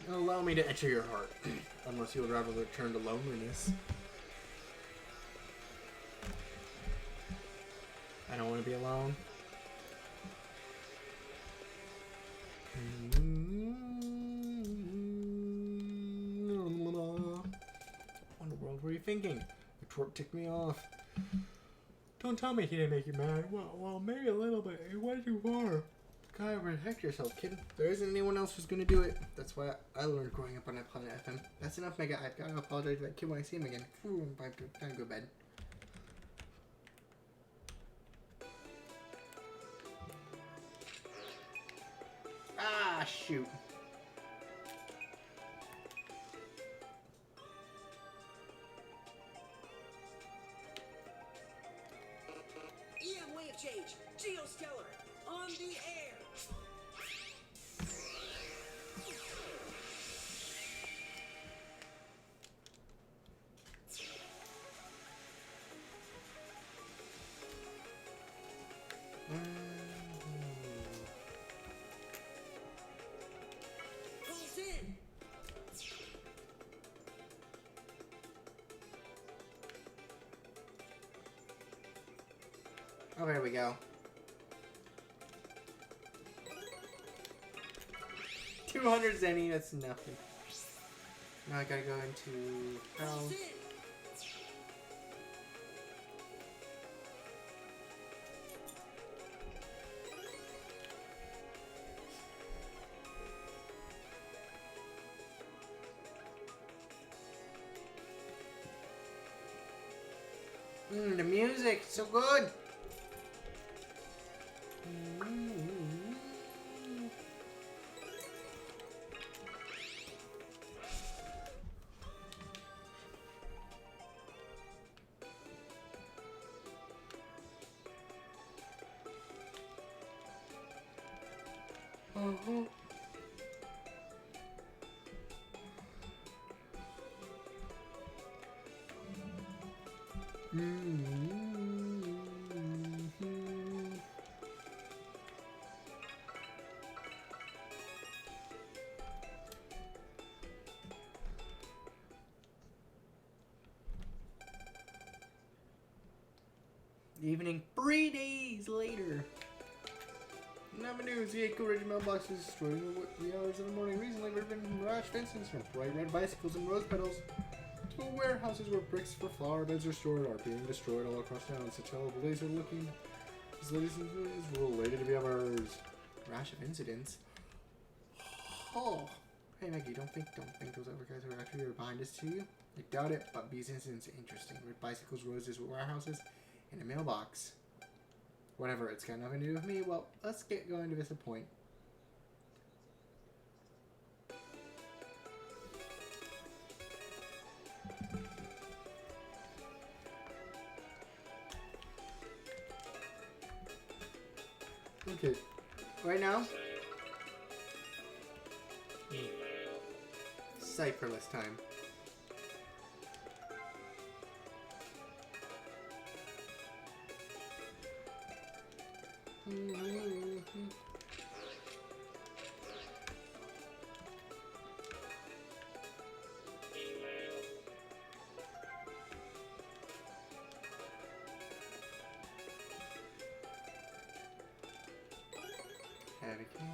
Allow me to enter your heart. Unless you would rather return to loneliness. I don't want to be alone. What in the world were you thinking? The twerp ticked me off. Don't tell me he didn't make you mad. Well, maybe a little bit. It went too far. God, protect yourself, kid. There isn't anyone else who's gonna do it. That's why I learned growing up on that planet FM. That's enough, Mega. I've got to apologize to that kid when I see him again. Ooh, time to go to bed. Ah, shoot. EM wave change. Geostellar. On the air. Pulse in. Oh, there we go. 200 zenny, that's nothing. Now I gotta go into hell. The music, so good. Evening 3 days later. Number news, the 8 courage mailboxes destroyed in the wee hours of the morning. Recently, there have been rash fences from bright red bicycles and rose petals to warehouses where bricks for flower beds are stored are being destroyed all across town. Such hell blaze are looking. These ladies and gentlemen were related to be ours. Rash of incidents. Oh. Hey Maggie, don't think those other guys are actually behind us to you. I doubt it, but these incidents are interesting. Red bicycles, roses, warehouses, and a mailbox. Whatever, it's got nothing to do with me. Well, let's get going to this point. Okay, right now, cipherless time. Heavy can.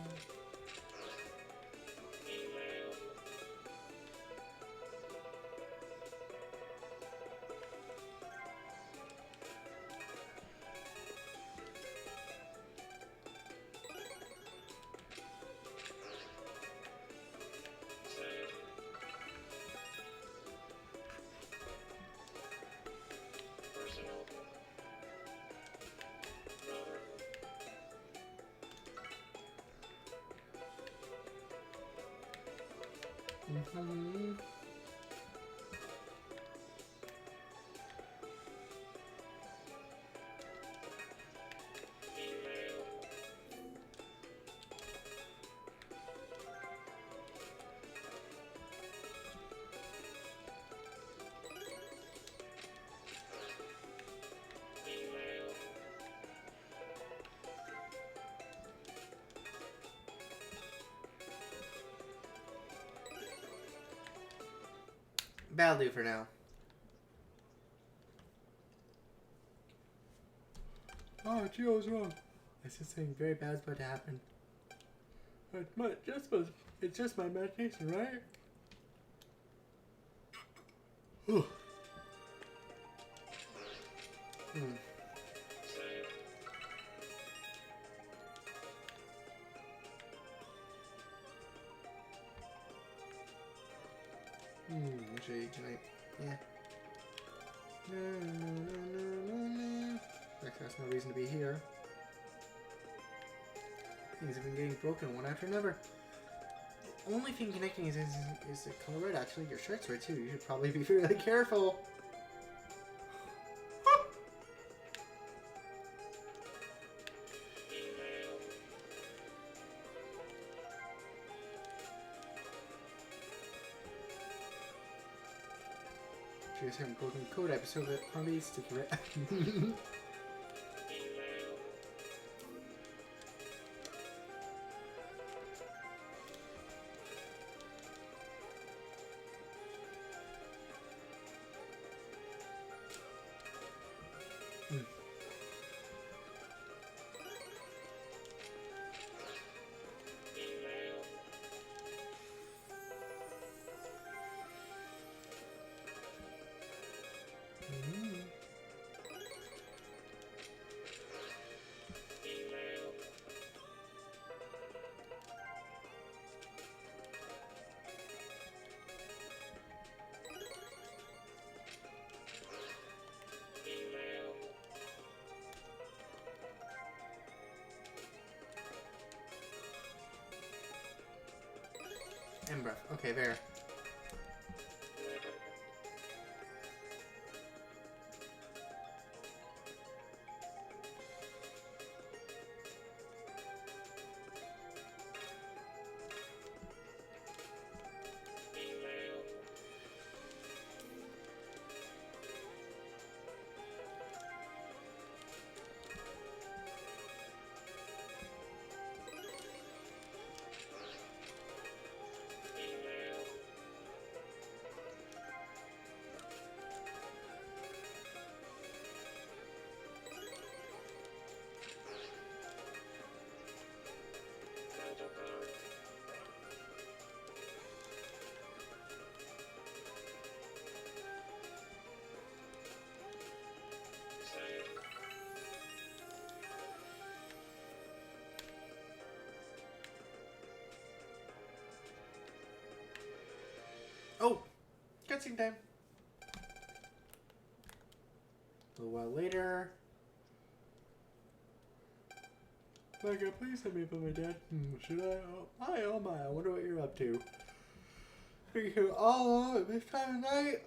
That'll do for now. Oh, gee, I was wrong. I said something very bad's about to happen. It's just my imagination, right? I'll show you tonight. Yeah. That's no reason to be here. Things have been getting broken one after another. The only thing connecting is the color red. Actually, your shirt's red too. You should probably be really careful. Just haven't broken code episode that probably stick red. Mm. And breath. Okay, there. Oh! Cutscene time! A little while later. Mega, please help me put my dad. Should I? Oh my, oh my, I wonder what you're up to. Are you here all alone at this time of night?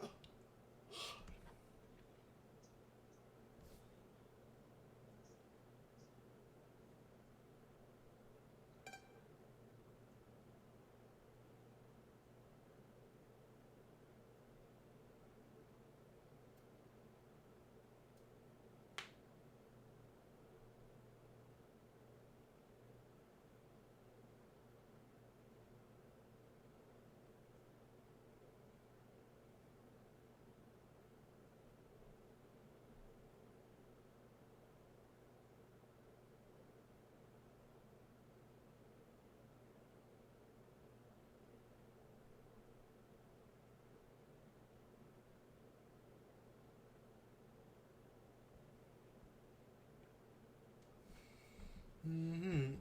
Mm-hmm.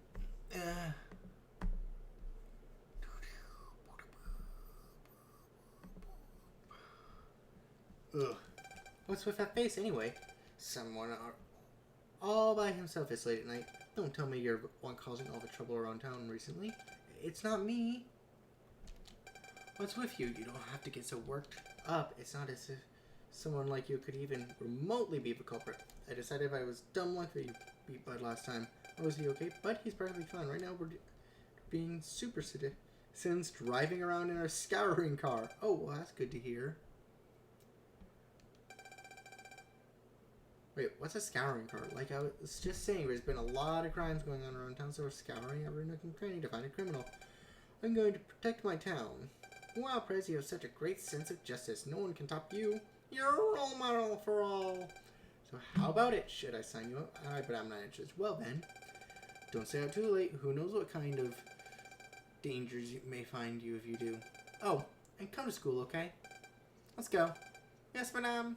Ugh. What's with that face anyway? Someone all by himself this late at night. Don't tell me you're the one causing all the trouble around town recently. It's not me. What's with you? You don't have to get so worked up. It's not as if someone like you could even remotely be the culprit. I decided I was dumb like you beat Bud last time. Oh, is he okay? Bud, he's perfectly fine. Right now we're being super citizens driving around in our scouring car. Oh, well, that's good to hear. Wait, what's a scouring car? Like I was just saying, there's been a lot of crimes going on around town, so we're scouring every nook and cranny to find a criminal. I'm going to protect my town. Wow, Prez, you have such a great sense of justice. No one can top you. You're a role model for all. So how about it? Should I sign you up? But I'm not interested. Well then, don't stay out too late. Who knows what kind of dangers you may find you if you do. Oh, and come to school, okay? Let's go. Yes, madam.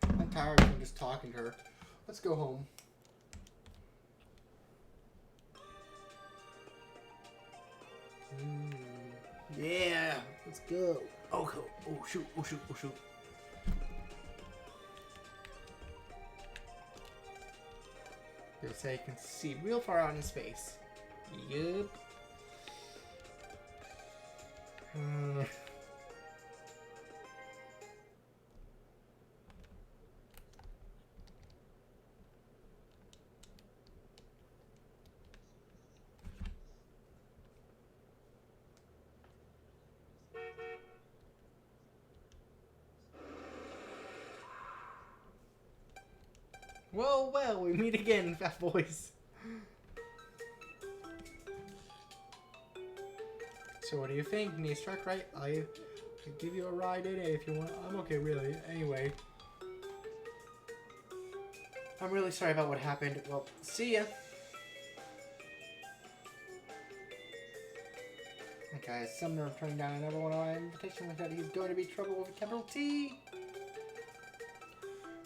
I'm tired of just talking to her. Let's go home. Yeah, let's go. Oh, oh shoot, oh shoot, oh shoot. They say I can see real far out in space. Yup. Well, well, we meet again, fat boys. So what do you think? Need a truck, right? I could give you a ride today if you want. I'm okay, really. Anyway. I'm really sorry about what happened. Well, see ya. Okay, Sumner, I'm turning down another one of my invitation with that he's going to be trouble with a capital T.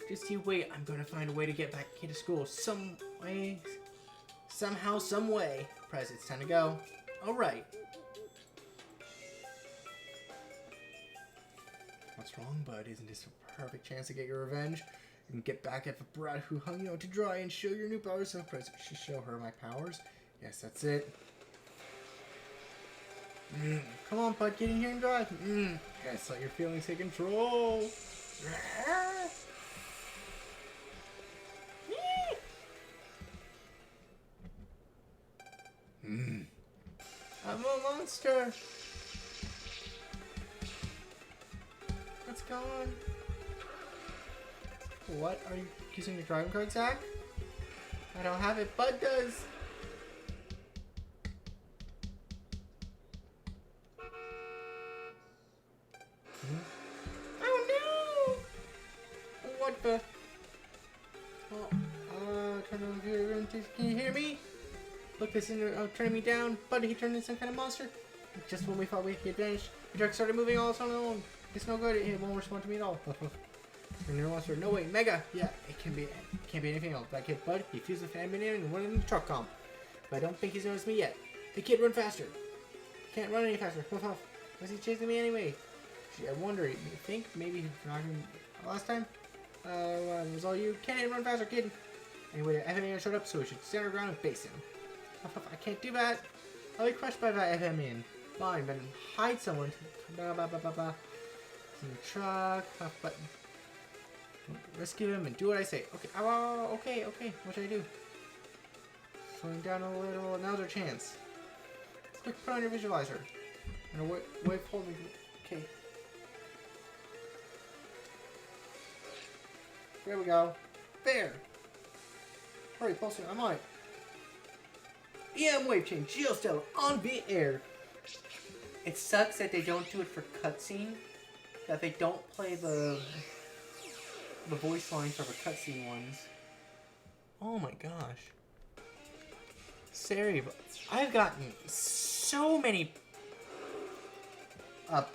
Just you wait, I'm going to find a way to get back into school. Some way. Somehow, some way. Prez, it's time to go. Alright. What's wrong, bud? Isn't this a perfect chance to get your revenge? And get back at the brat who hung you out to dry and show your new powers. So, Prez, should show her my powers? Yes, that's it. Come on, bud, get in here and drive. Yes, let your feelings take control. I'm a monster. What's going on? What? Are you using your driving card, Zach? I don't have it. Bud does. Oh no! What the? Turn on the computer. Can you hear me? Look, this is turning me down. Buddy, he turned into some kind of monster. Just when we thought we had vanished, the truck started moving all on its own. It's no good. It won't respond to me at all. Turn into a monster. No way, Mega. Yeah, it can't be anything else. That kid, Bud, he fused with family and went in the truck comp. But I don't think he's noticed me yet. The kid, run faster. Can't run any faster. Was he chasing me anyway? Gee, I wonder. You think maybe he knocked him last time? It was all you. Can't run faster, kid. Anyway, FMN showed up, so we should stand our ground and face him. I can't do that. I'll be crushed by that FMN. Fine, but hide someone. Blah, blah, blah, blah, blah. In the truck. Button. Rescue him and do what I say. Okay. Oh, okay, okay. What should I do? Slowing down a little. Now's our chance. Quick, put on your visualizer. And wait, hold me. Okay. There we go. There. Hurry, pulsing. I'm on it. EM wave change. Geostellar on the air. It sucks that they don't do it for cutscene. That they don't play the voice lines for the cutscene ones. Oh my gosh. Sorry, but I've gotten so many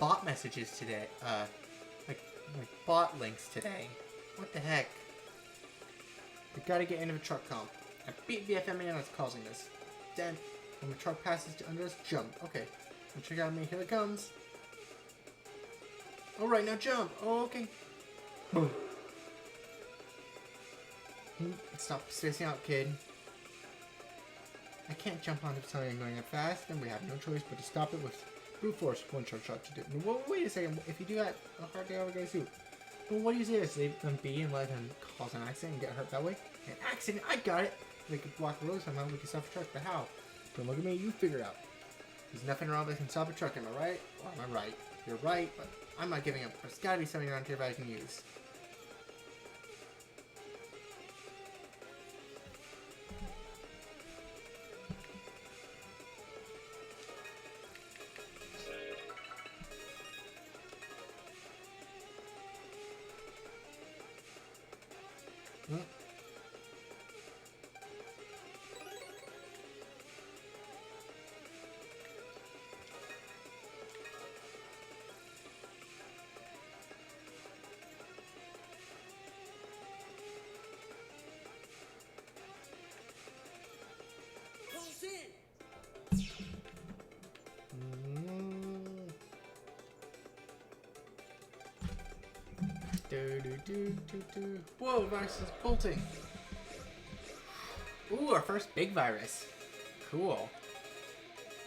bot messages today. Like bot links today. What the heck? We gotta get into the truck comp. I beat the FMA that's causing this. Then, when the truck passes under us, jump. Okay. Now check out me. Here it comes. Alright, now jump. Oh, okay. Boom. Stop spacing out, kid. I can't jump onto something going that fast, and we have no choice but to stop it with brute force. One shot to do. Well, wait a second. If you do that, how hard are we going to do? Well, what do you say? Just leave them be and let him cause an accident and get hurt that way? An accident? I got it! We could block the road somehow. We could stop the truck, but how? Don't look at me. You figure it out. There's nothing wrong that can stop a truck. Am I right? Well, I'm right. You're right, but I'm not giving up. There's got to be something around here that I can use. Whoa, virus is bolting. Ooh, our first big virus. Cool.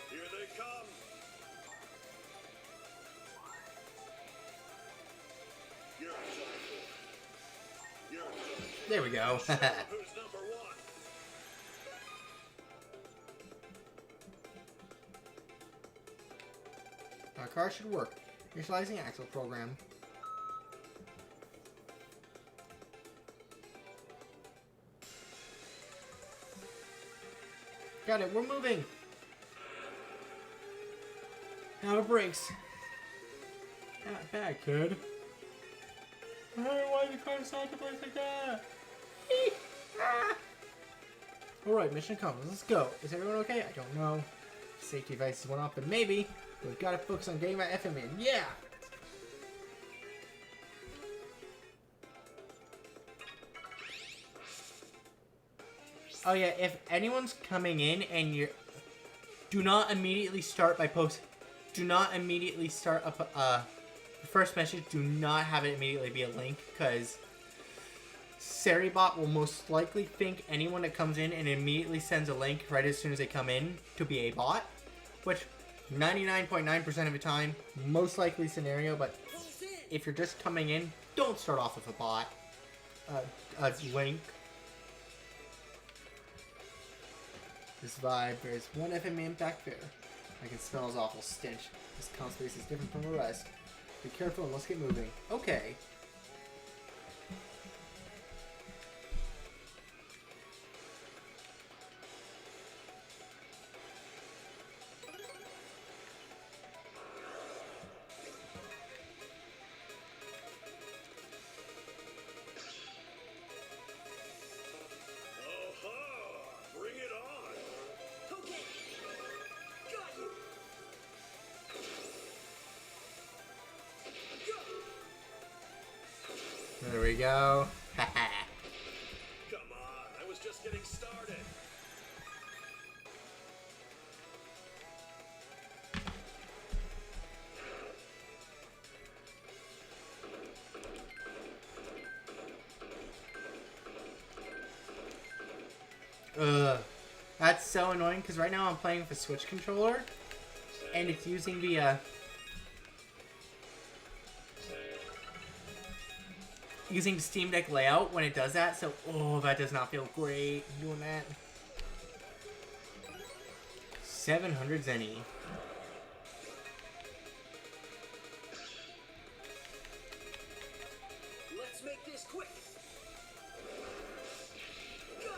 Here they come. You're done for. You're done for. There we go. Who's number one? Our car should work. Initializing axle program. Got it, we're moving. Now it brakes. Not bad, kid. Hey, why did the car decide to place like that? Alright, mission accomplished. Let's go. Is everyone okay? I don't know. Safety devices went off, but maybe. We've got to focus on getting that FM in. Yeah! Oh yeah, if anyone's coming in and you're... Do not immediately start by post... Do not immediately start up... The first message, do not have it immediately be a link, because... Seribot will most likely think anyone that comes in and immediately sends a link right as soon as they come in to be a bot. Which, 99.9% of the time, most likely scenario, but if you're just coming in, don't start off with a bot. A link. This vibe, there's one FM man back there. I can smell his awful stench. This comp space is different from the rest. Be careful and let's get moving. Okay. Bring it on! Okay. Got you. Go. There we go. Come on, I was just getting started. Ugh. That's so annoying because right now I'm playing with a Switch controller and it's using the using the Steam Deck layout when it does that, so that does not feel great doing that. 700 Zenny. Let's make this quick. Got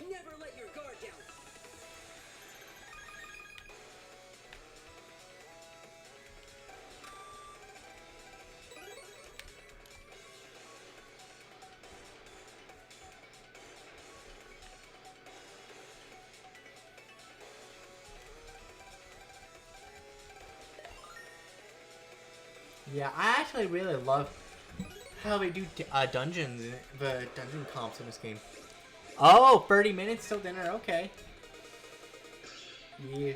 you. Never let your guard down. Yeah, I actually really love how they do dungeons, the dungeon comps in this game. Oh, 30 minutes till dinner, okay. Yeah.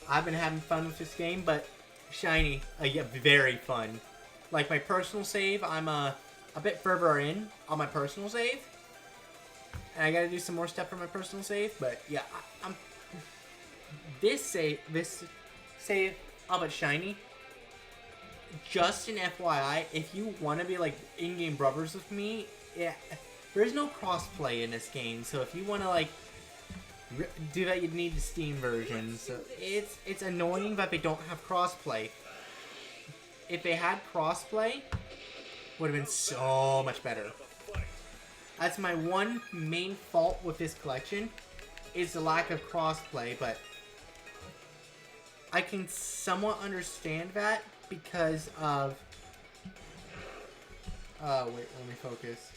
I've been having fun with this game, but shiny, yeah, very fun. Like my personal save, I'm a bit further in on my personal save. And I gotta do some more stuff for my personal save, but yeah, I'm... This save, oh, but shiny. Just an FYI, if you want to be like in-game brothers with me, yeah, there's no crossplay in this game. So if you want to like do that, you'd need the Steam version. So it's annoying that they don't have crossplay. If they had crossplay, would have been so much better. That's my one main fault with this collection, is the lack of crossplay. But I can somewhat understand that. Because of... wait, let me focus.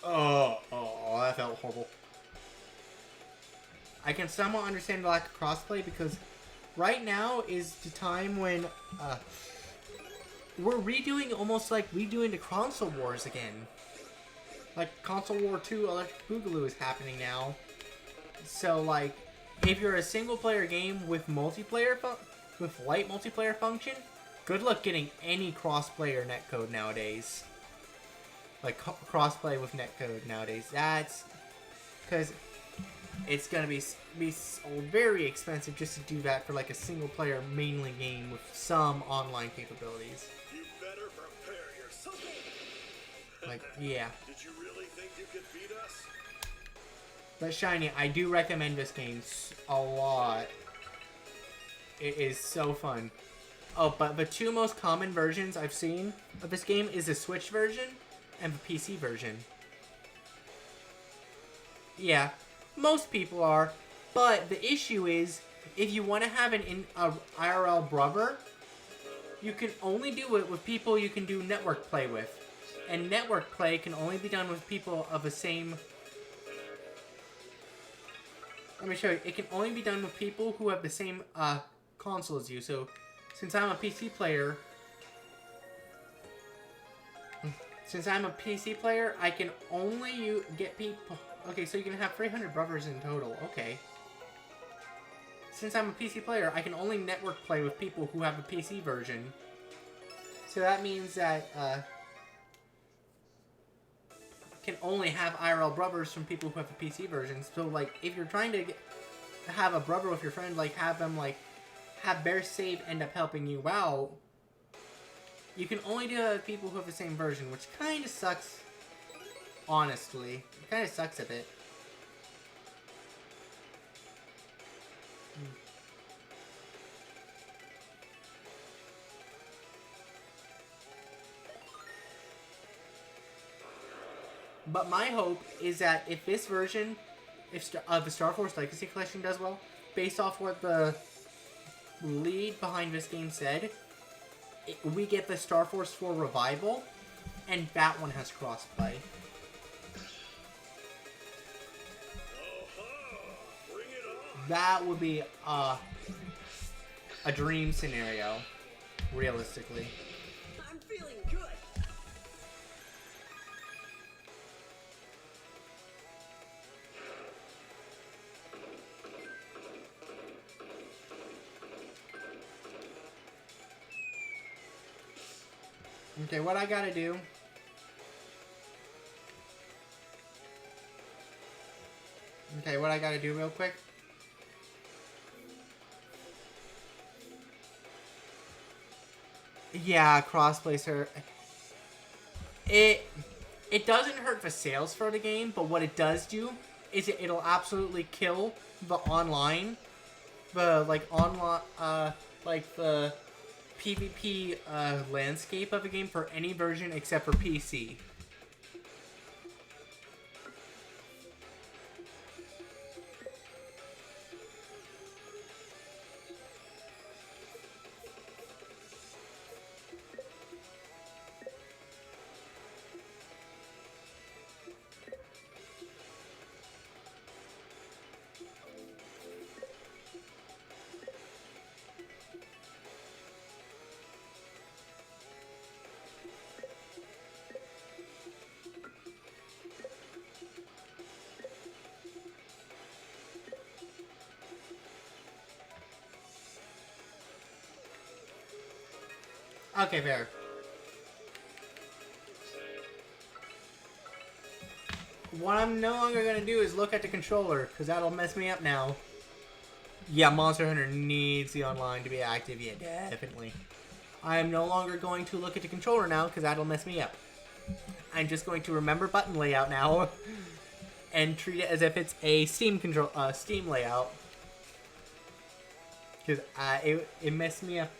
Oh, that felt horrible. I can somewhat understand the lack of crossplay because right now is the time when we're redoing almost like redoing the console wars again. Like Console War 2 Electric Boogaloo is happening now. So, like, if you're a single-player game with multiplayer, with light multiplayer function, good luck getting any cross-player netcode nowadays. Like, cross-play with netcode nowadays. That's because it's gonna be very expensive just to do that for like a single-player mainly game with some online capabilities. You better prepare yourself. Like, yeah. Did you really think you could beat us? But Shiny, I do recommend this game a lot. It is so fun. Oh, but the two most common versions I've seen of this game is the Switch version and the PC version. Yeah, most people are But the issue is, if you want to have a IRL brother, you can only do it with people you can do network play with. And network play can only be done with people of the same... Let me show you. It can only be done with people who have the same console as you. So, since I'm a PC player... I can only get people... Okay, so you can have 300 brothers in total. Okay. Since I'm a PC player, I can only network play with people who have a PC version. So that means that, can only have IRL brothers from people who have a PC version. So, like, if you're trying to have a brother with your friend, like, have them, like, have their save end up helping you out, you can only do it with people who have the same version, which kind of sucks, honestly. It kind of sucks a bit. But my hope is that if this version of the Star Force Legacy Collection does well, based off what the lead behind this game said, we get the Star Force 4 Revival, and that one has crossplay. Bring it on. That would be a dream scenario, realistically. I'm feeling good. Okay, what I gotta do... Okay, what I gotta do real quick... Yeah, crossplay, sir. It doesn't hurt the sales for the game, but what it does do is it'll absolutely kill the online, the the PvP landscape of the game for any version except for PC. Okay, fair. What I'm no longer going to do is look at the controller, because that'll mess me up now. Yeah, Monster Hunter needs the online to be active. Yeah, definitely. I am no longer going to look at the controller now, because that'll mess me up. I'm just going to remember button layout now, and treat it as if it's a Steam layout. Because it messed me up.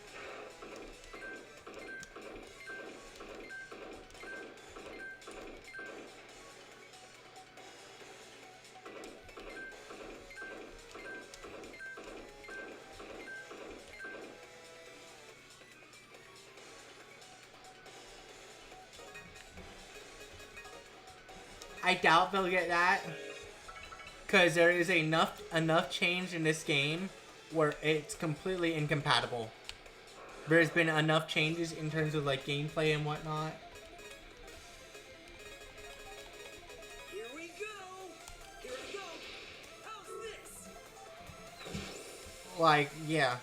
I doubt they'll get that, because there is enough change in this game where it's completely incompatible. There's been enough changes in terms of like gameplay and whatnot. Here we go. Here we go. How's this? Like, yeah.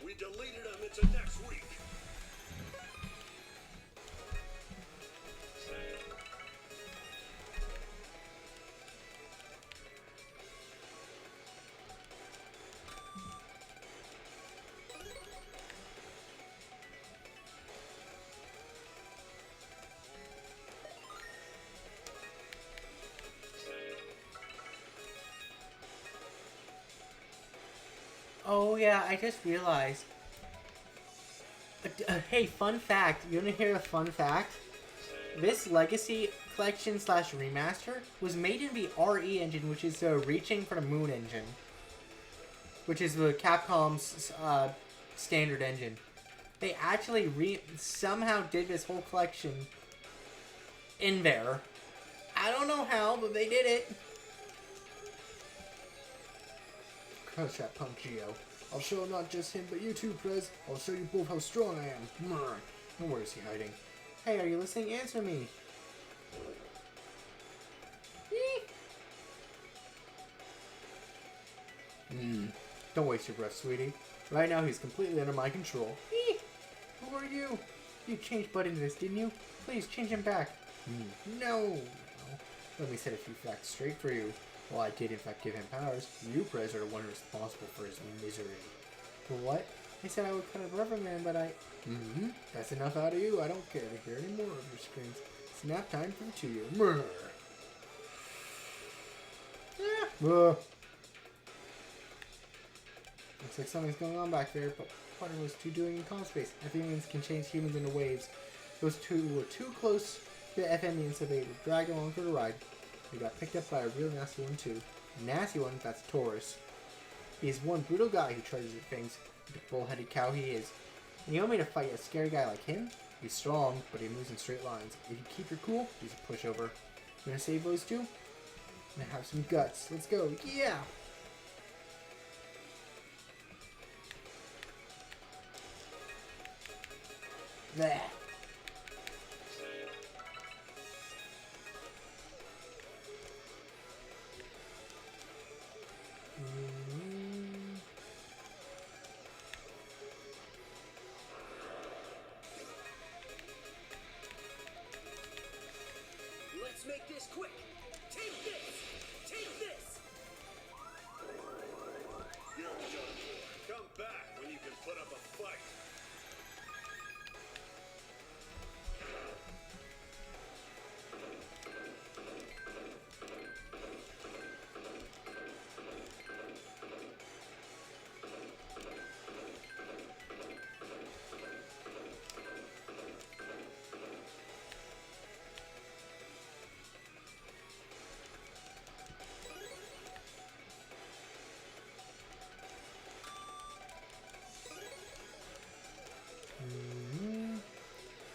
We deleted them into next week. Oh yeah, I just realized. Hey, fun fact. You wanna hear a fun fact? This Legacy Collection / Remaster was made in the RE engine, which is the Reaching for the Moon engine. Which is the Capcom's standard engine. They actually somehow did this whole collection in there. I don't know how, but they did it. Crush that punk Geo. I'll show not just him, but you too, Prez. I'll show you both how strong I am. And where is he hiding? Hey, are you listening? Answer me. Don't waste your breath, sweetie. Right now, he's completely under my control. Who are you? You changed Bud into this, didn't you? Please, change him back. No. Let me set a few facts straight for you. Well, I did in fact give him powers. You, Prez, are the one responsible for his misery. What? I said I would cut a rubber man, but I... That's enough out of you. I don't care to hear any more of your screams. Snap time for the two of you. Looks like something's going on back there, but what are those two doing in calm space? Amphibians can change humans into waves. Those two were too close to the FME, so they were dragged along for the ride. They got picked up by a real nasty one too. Nasty one, that's Taurus. He's one brutal guy who charges at things. The bull-headed cow he is. And you want me to fight a scary guy like him? He's strong, but he moves in straight lines. If you keep your cool, he's a pushover. You gonna save those two? I'm gonna have some guts. Let's go. Yeah! There. Let's make this quick. Take this. Take this. You're done for. Come back when you can put up a fight.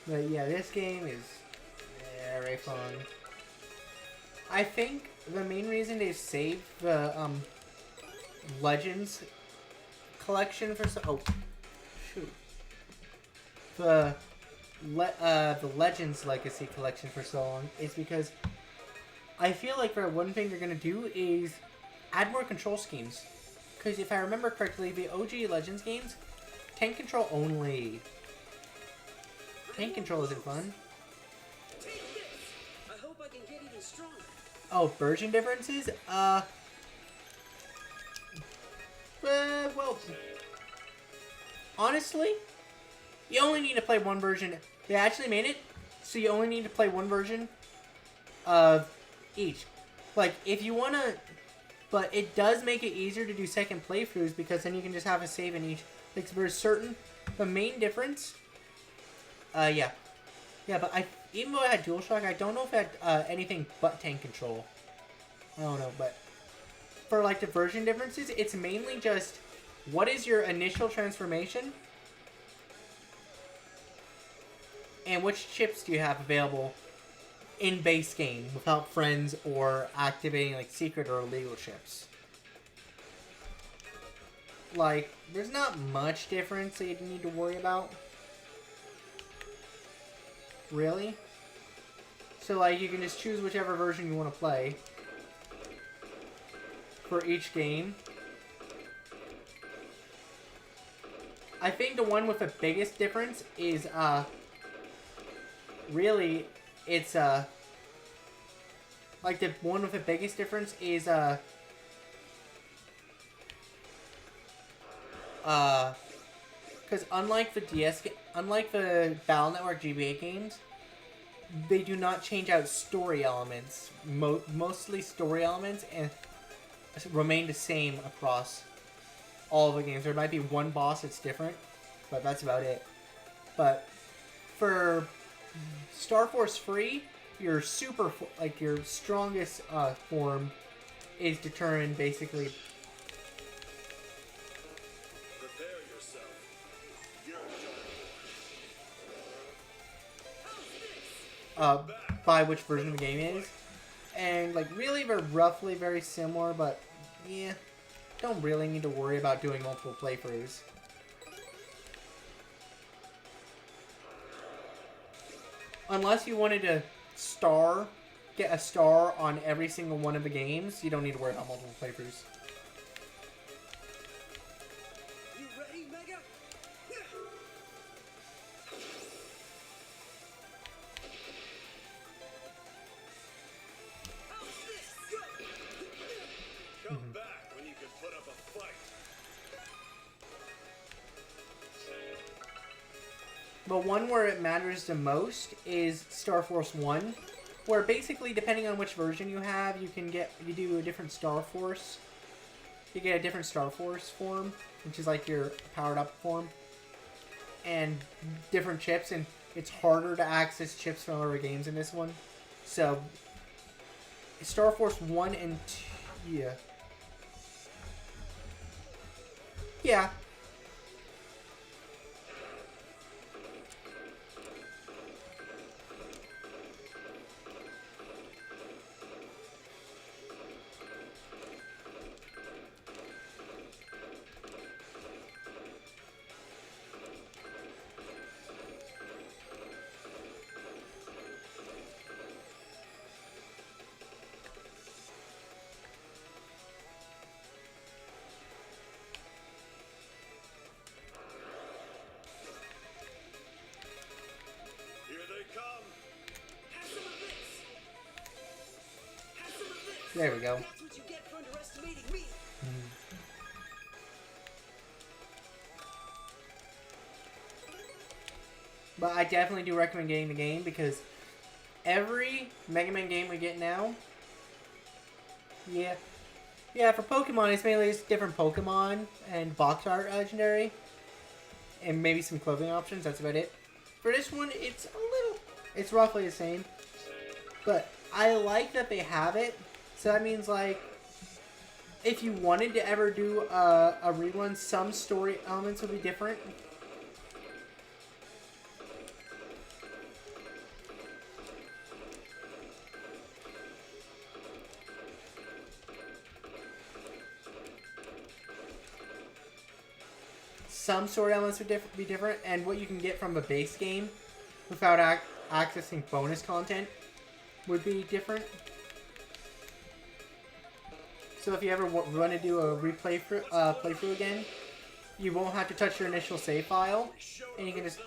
But yeah, this game is very fun. I think the main reason they saved the Legends collection for the Legends Legacy collection for so long is because I feel like for one thing they're gonna do is add more control schemes. Because if I remember correctly, the OG Legends games, tank control only. Tank control isn't fun. Take this. I hope I can get even stronger. Oh, version differences? Well, honestly, you only need to play one version. They actually made it so you only need to play one version of each. Like, if you want to... But it does make it easier to do second playthroughs because then you can just have a save in each. Like, there's certain... The main difference... Yeah. Yeah, but even though I had DualShock, I don't know if it had anything but tank control. I don't know, but... For, like, the version differences, it's mainly just... What is your initial transformation? And which chips do you have available in base game without friends or activating, like, secret or illegal chips? Like, there's not much difference that you need to worry about. Really? So, like, you can just choose whichever version you want to play for each game. I think the one with the biggest difference is, really, it's, like, the one with the biggest difference is, because unlike the Battle Network GBA games, they do not change out story elements. Mostly story elements and remain the same across all the games. There might be one boss that's different, but that's about it. But for Star Force Free, your your strongest form is determined basically Prepare yourself. You're done. by which version of the game is. And like really they're roughly very similar, but yeah, don't really need to worry about doing multiple playthroughs. Unless you wanted to get a star on every single one of the games, you don't need to worry about multiple playthroughs. You ready, Mega? How's this? Go! Come back when you can put up a fight. The one where it matters the most is Star Force 1, where basically, depending on which version you have, you do a different Star Force. You get a different Star Force form, which is like your powered up form, and different chips, and it's harder to access chips from other games in this one. So, Star Force 1 and 2, yeah. Yeah. Here they come. Have some of this! Have some of this! There we go. That's what you get for underestimating me! But I definitely do recommend getting the game because every Mega Man game we get now, yeah, for Pokemon it's mainly just different Pokemon and box art legendary, and maybe some clothing options. That's about it. For this one, it's roughly the same, but I like that they have it. So that means like, if you wanted to ever do a rerun, some story elements will be different. Some story elements would be different, and what you can get from a base game without accessing bonus content would be different. So if you ever want to do a playthrough again, you won't have to touch your initial save file, and you can just,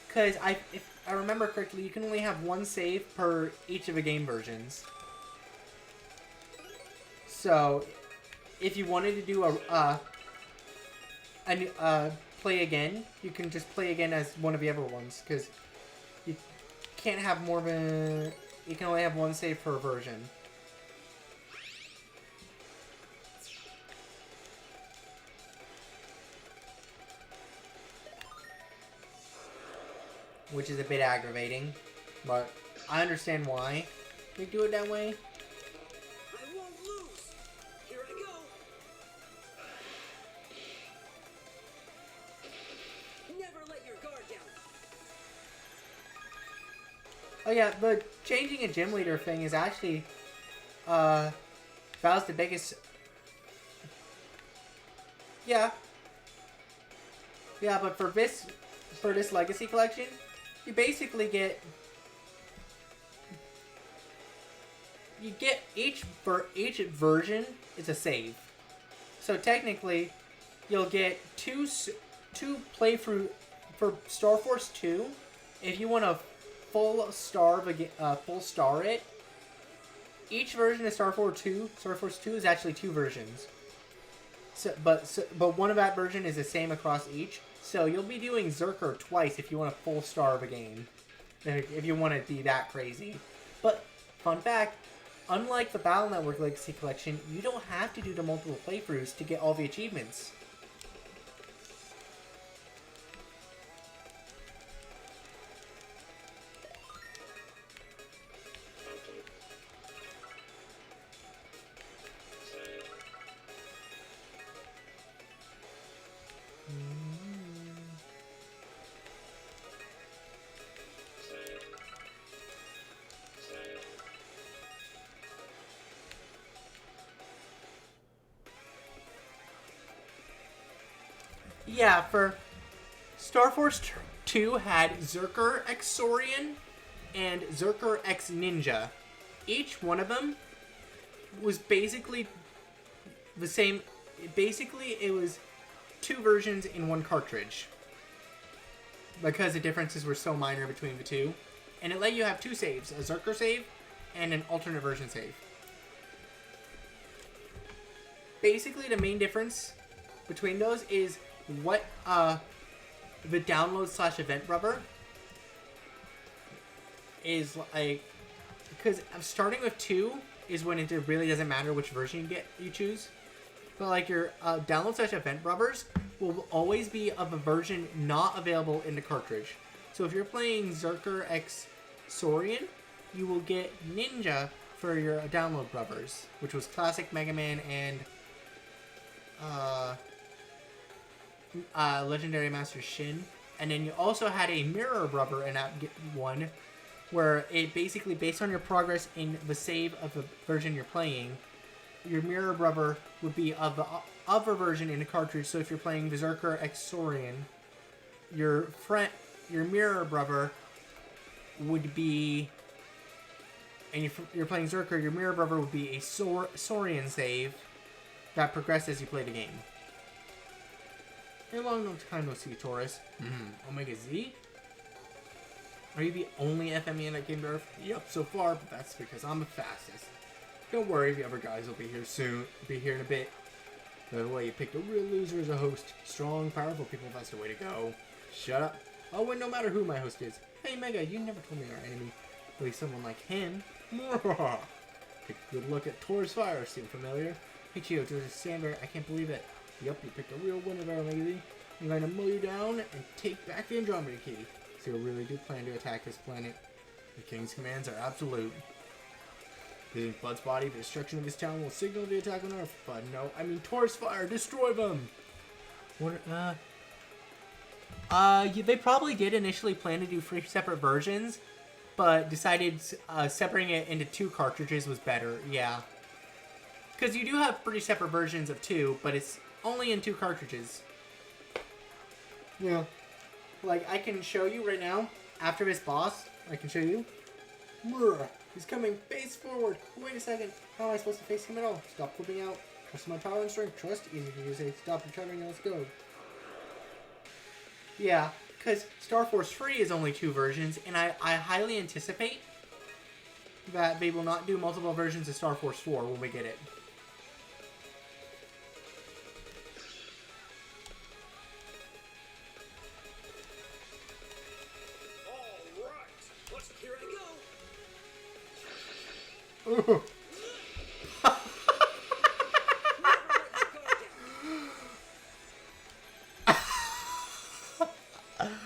because if I remember correctly, you can only have one save per each of the game versions. So if you wanted to do play again, you can just play again as one of the other ones, because you can't have more than, you can only have one save per version. Which is a bit aggravating, but I understand why they do it that way. I won't lose! Here I go! Never let your guard down! Oh yeah, the changing a gym leader thing is actually, that was the biggest. Yeah. Yeah, but for this Legacy Collection, you basically get each version is a save. So technically, you'll get two playthrough for Star Force 2. If you want to full star it, each version of Star Force 2 is actually two versions. But one of that version is the same across each. So you'll be doing Zerker twice if you want a full star of a game. If you want to be that crazy. But, fun fact, unlike the Battle Network Legacy Collection, you don't have to do the multiple playthroughs to get all the achievements. Yeah, for Star Force 2 had Zerker X Saurian and Zerker X Ninja. Each one of them was basically the same. Basically, it was two versions in one cartridge. Because the differences were so minor between the two. And it let you have two saves, a Zerker save and an alternate version save. Basically, the main difference between those is what the download / event rubber is like, because starting with 2 is when it really doesn't matter which version you choose, but like your download / event rubbers will always be of a version not available in the cartridge. So if you're playing Zerker X Saurian, you will get Ninja for your download rubbers, which was Classic Mega Man and Legendary Master Shin. And then you also had a mirror rubber in that one, where it basically, based on your progress in the save of the version you're playing, your mirror rubber would be of the other version in the cartridge. So if you're playing Berserker X Saurian, your mirror rubber would be, and you're playing Zerker, your mirror rubber would be a Saurian save that progressed as you play the game. A long time no see, Taurus. Omega Z? Are you the only FME in that game, Earth? Yep, so far, but that's because I'm the fastest. Don't worry, the other guys will be here soon. Be here in a bit. By the way, you picked a real loser as a host. Strong, powerful people, that's the way to go. Shut up. I'll win no matter who my host is. Hey, Mega, you never told me our enemy. At least someone like him. Take a good look at Taurus Fire. Seem familiar? Hey, Chio, Joseph Sandberg, I can't believe it. Yep, you picked a real winner there, Omega Z. I'm going to mow you down and take back the Andromeda Key. So you really do plan to attack this planet. The King's commands are absolute. Using Bud's body, the destruction of his town will signal the attack on Earth. But no, I mean Taurus Fire, destroy them! What, they probably did initially plan to do 3 separate versions, but decided separating it into 2 cartridges was better, yeah. Because you do have 3 separate versions of 2, but it's only in 2 cartridges. Yeah. Like, I can show you right now, after this boss, I can show you. He's coming face forward. Wait a second. How am I supposed to face him at all? Stop flipping out. Trust my power and strength. Trust. Easy for you to say. Stop recovering. Let's go. Yeah, because Star Force 3 is only 2 versions, and I highly anticipate that they will not do multiple versions of Star Force 4 when we get it.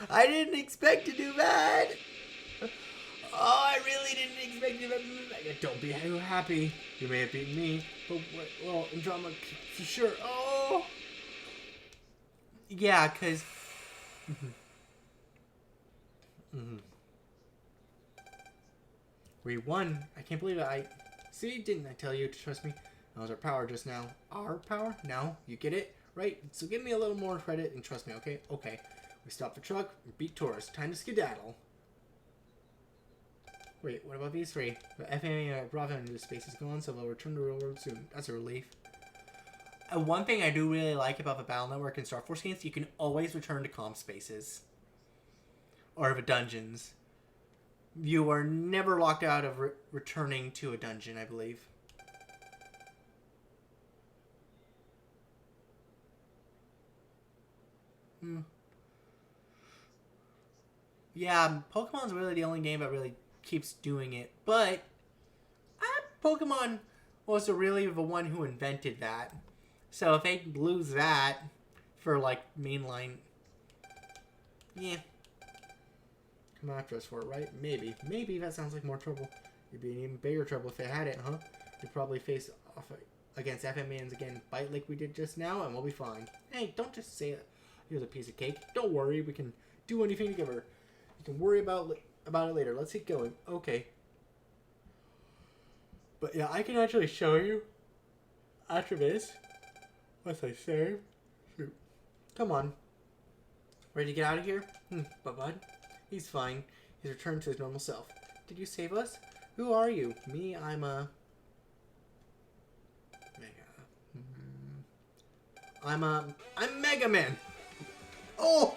I didn't expect to do that. Oh, I really didn't expect to do that. Don't be too happy. You may have beaten me, but well, Andromeda for sure. Oh, yeah, because. We won. I can't believe it. See, didn't I tell you to trust me? That was our power just now. Our power? Now? You get it? Right? So give me a little more credit and trust me, okay? Okay. We stopped the truck and beat Taurus. Time to skedaddle. Wait, what about these 3? The FMA Bravo into space is gone, so they'll return to the railroad soon. That's a relief. One thing I do really like about the Battle Network and Star Force games, you can always return to comp spaces. Or the dungeons. You are never locked out of returning to a dungeon, I believe. Yeah, Pokemon's really the only game that really keeps doing it. But Pokemon was really the one who invented that. So if they lose that for, like, mainline... Yeah. Come after us for it, right? Maybe. Maybe that sounds like more trouble. You'd be in even bigger trouble if they had it, huh? You'd probably face off against FMANs again, bite like we did just now, and we'll be fine. Hey, don't just say it. Here's a piece of cake. Don't worry, we can do anything together. You can worry about it later. Let's get going. Okay. But yeah, I can actually show you after this. Once I save. Shoot. Come on. Ready to get out of here? But bud, he's fine. He's returned to his normal self. Did you save us? Who are you? Me, I'm Mega Man. Oh!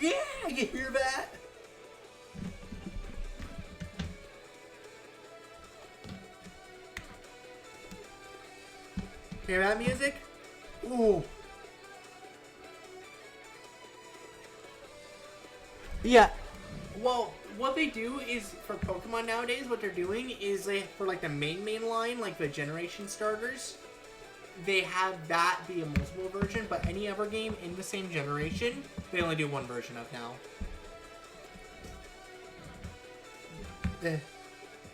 Yeah, you hear that? Hear that music? Ooh. Yeah. Well, what they do is, for Pokemon nowadays, what they're doing is for like the main line, like the generation starters, they have that be a multiple version, but any other game in the same generation, they only do one version of now.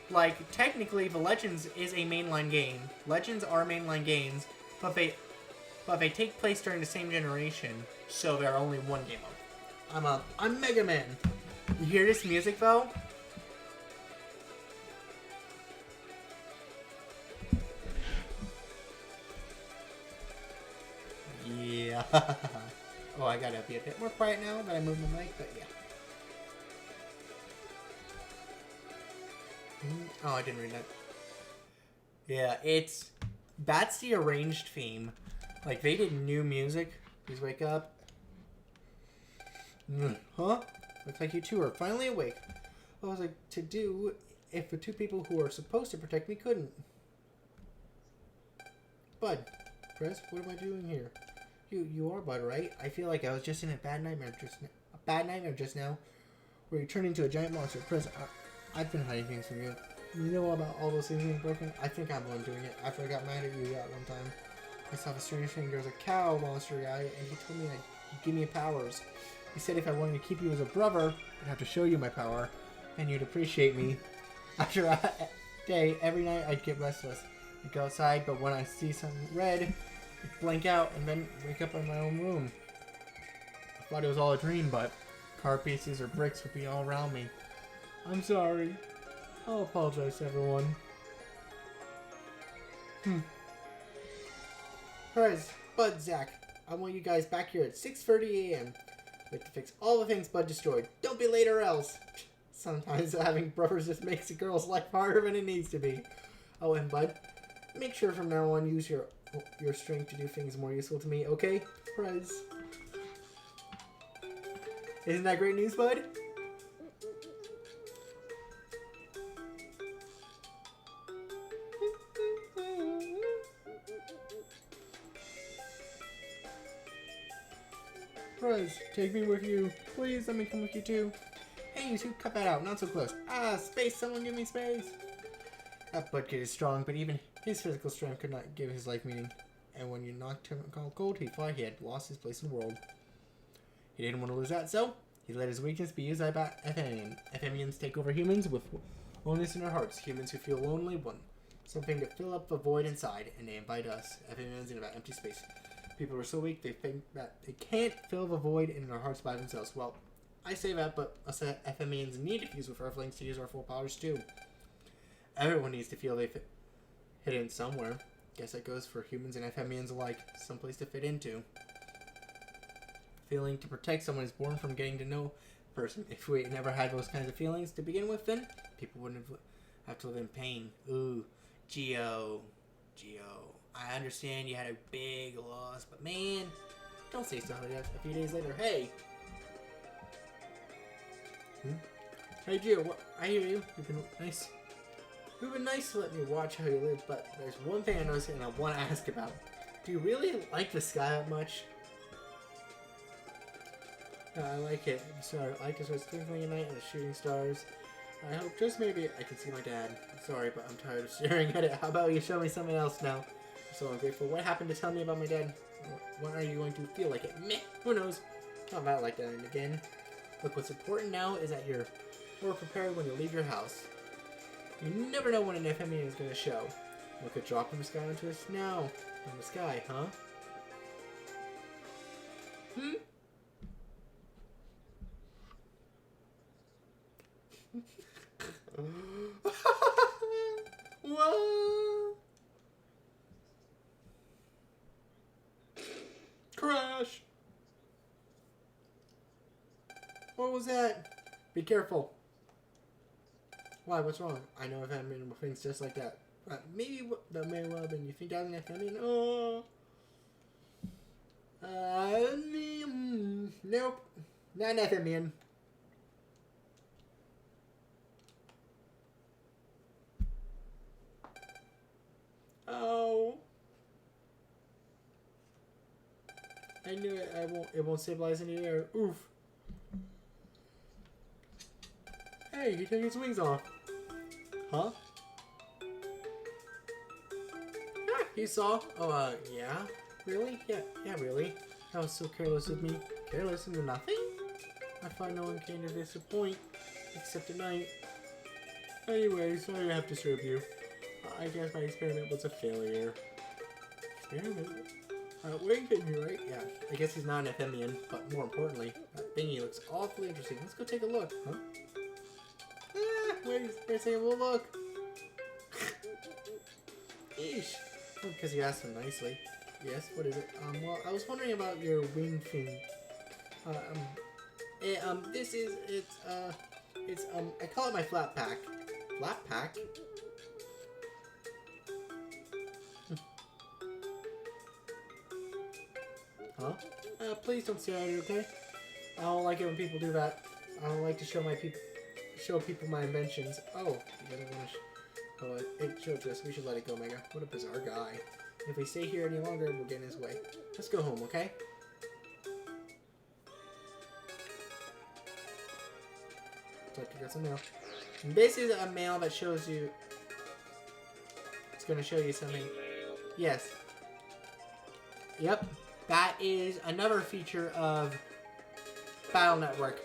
Like, technically, the Legends is a mainline game. Legends are mainline games, but they take place during the same generation, so they're only one game of. I'm Mega Man. You hear this music, though? Yeah. Oh, I gotta be a bit more quiet now that I move my mic, but yeah. Oh, I didn't read that. Yeah, that's the arranged theme. Like, they did new music. Please wake up. Huh? Looks like you two are finally awake. What was I to do if the two people who are supposed to protect me couldn't? Bud, Chris, what am I doing here? You are Bud, right? I feel like I was just in a bad nightmare just now, where you turned into a giant monster. Chris, I've been hiding things from you. You know about all those things being broken? I think I'm the one doing it. After I got mad at you that one time, I saw the strange thing. There was a cow monster guy, and he told me he'd give me powers. He said if I wanted to keep you as a brother, I'd have to show you my power, and you'd appreciate me. After a day, every night I'd get restless. I'd go outside, but when I see something red, I'd blank out and then wake up in my own room. I thought it was all a dream, but car pieces or bricks would be all around me. I'm sorry. I'll apologize to everyone. Perez, Bud, Zach, I want you guys back here at 6:30 a.m. We have to fix all the things Bud destroyed. Don't be late or else. Sometimes having brothers just makes a girl's life harder than it needs to be. Oh, and Bud, make sure from now on use your strength to do things more useful to me, okay? Perez. Isn't that great news, Bud? Perez, take me with you. Please, let me come with you too. Hey, you two, cut that out. Not so close. Ah, space. Someone give me space. That Bud kid is strong, but even his physical strength could not give his life meaning. And when you knocked him cold, he thought he had lost his place in the world. He didn't want to lose that, so he let his weakness be used by FMians. FMians take over humans with loneliness in their hearts. Humans who feel lonely want something to fill up the void inside, and they invite us, FMians, into that empty space. People are so weak they think that they can't fill the void in their hearts by themselves. Well, I say that, but us FMians need to fuse with Earthlings to use our full powers too. Everyone needs to feel they fit in somewhere. Guess that goes for humans and FMians alike. Someplace to fit into. Feeling to protect someone is born from getting to know a person. If we never had those kinds of feelings to begin with, then people wouldn't have to live in pain. Ooh, Geo. I understand you had a big loss, but man, don't say stuff like that a few days later. Hey! Hey, Gio, I hear you. You've been nice. You've been nice to let me watch how you live, but there's one thing I noticed and I want to ask about. Do you really like the sky that much? I like it. So I like to start twinkling at night and the shooting stars. I hope just maybe I can see my dad. I'm sorry, but I'm tired of staring at it. How about you show me something else now? I'm so ungrateful. What happened to tell me about my dad? When are you going to feel like it? Meh, who knows? Not about like that again. Look, what's important now is that you're more prepared when you leave your house. You never know when an FME is going to show. Look, a drop from the sky into a snow. From the sky, huh? Hmm? What? Crash! What was that? Be careful. Why? What's wrong? I know I've had many things just like that. Maybe that may well have been. You think that was an FME? Oh. Nope. Not an FME. Oh. I knew it. It won't stabilize in the air. Oof. Hey, he took his wings off. Huh? Ah, he saw. Oh, yeah? Really? Yeah, really. That was so careless of me. Careless into nothing? I find no one came to disappoint. Except tonight. Anyway, sorry to have disturbed you. I guess my experiment was a failure. Experiment? Wayne came here, right? Yeah. I guess he's not an FMian, but more importantly, that thingy looks awfully interesting. Let's go take a look, huh? Wait a second, we'll look. Eesh. Oh, because you asked him nicely. Yes, what is it? Well, I was wondering about your wing fin. I call it my flat pack. Flat pack? Huh? Please don't stare at it, okay? I don't like it when people do that. I don't like to show people my inventions. Oh, you don't want to. It showed us. We should let it go, Mega. What a bizarre guy. If we stay here any longer, we'll get in his way. Let's go home, okay? Looks like you got some mail. And this is a mail that shows you. It's gonna show you something. Yes. Yep. That is another feature of Battle Network.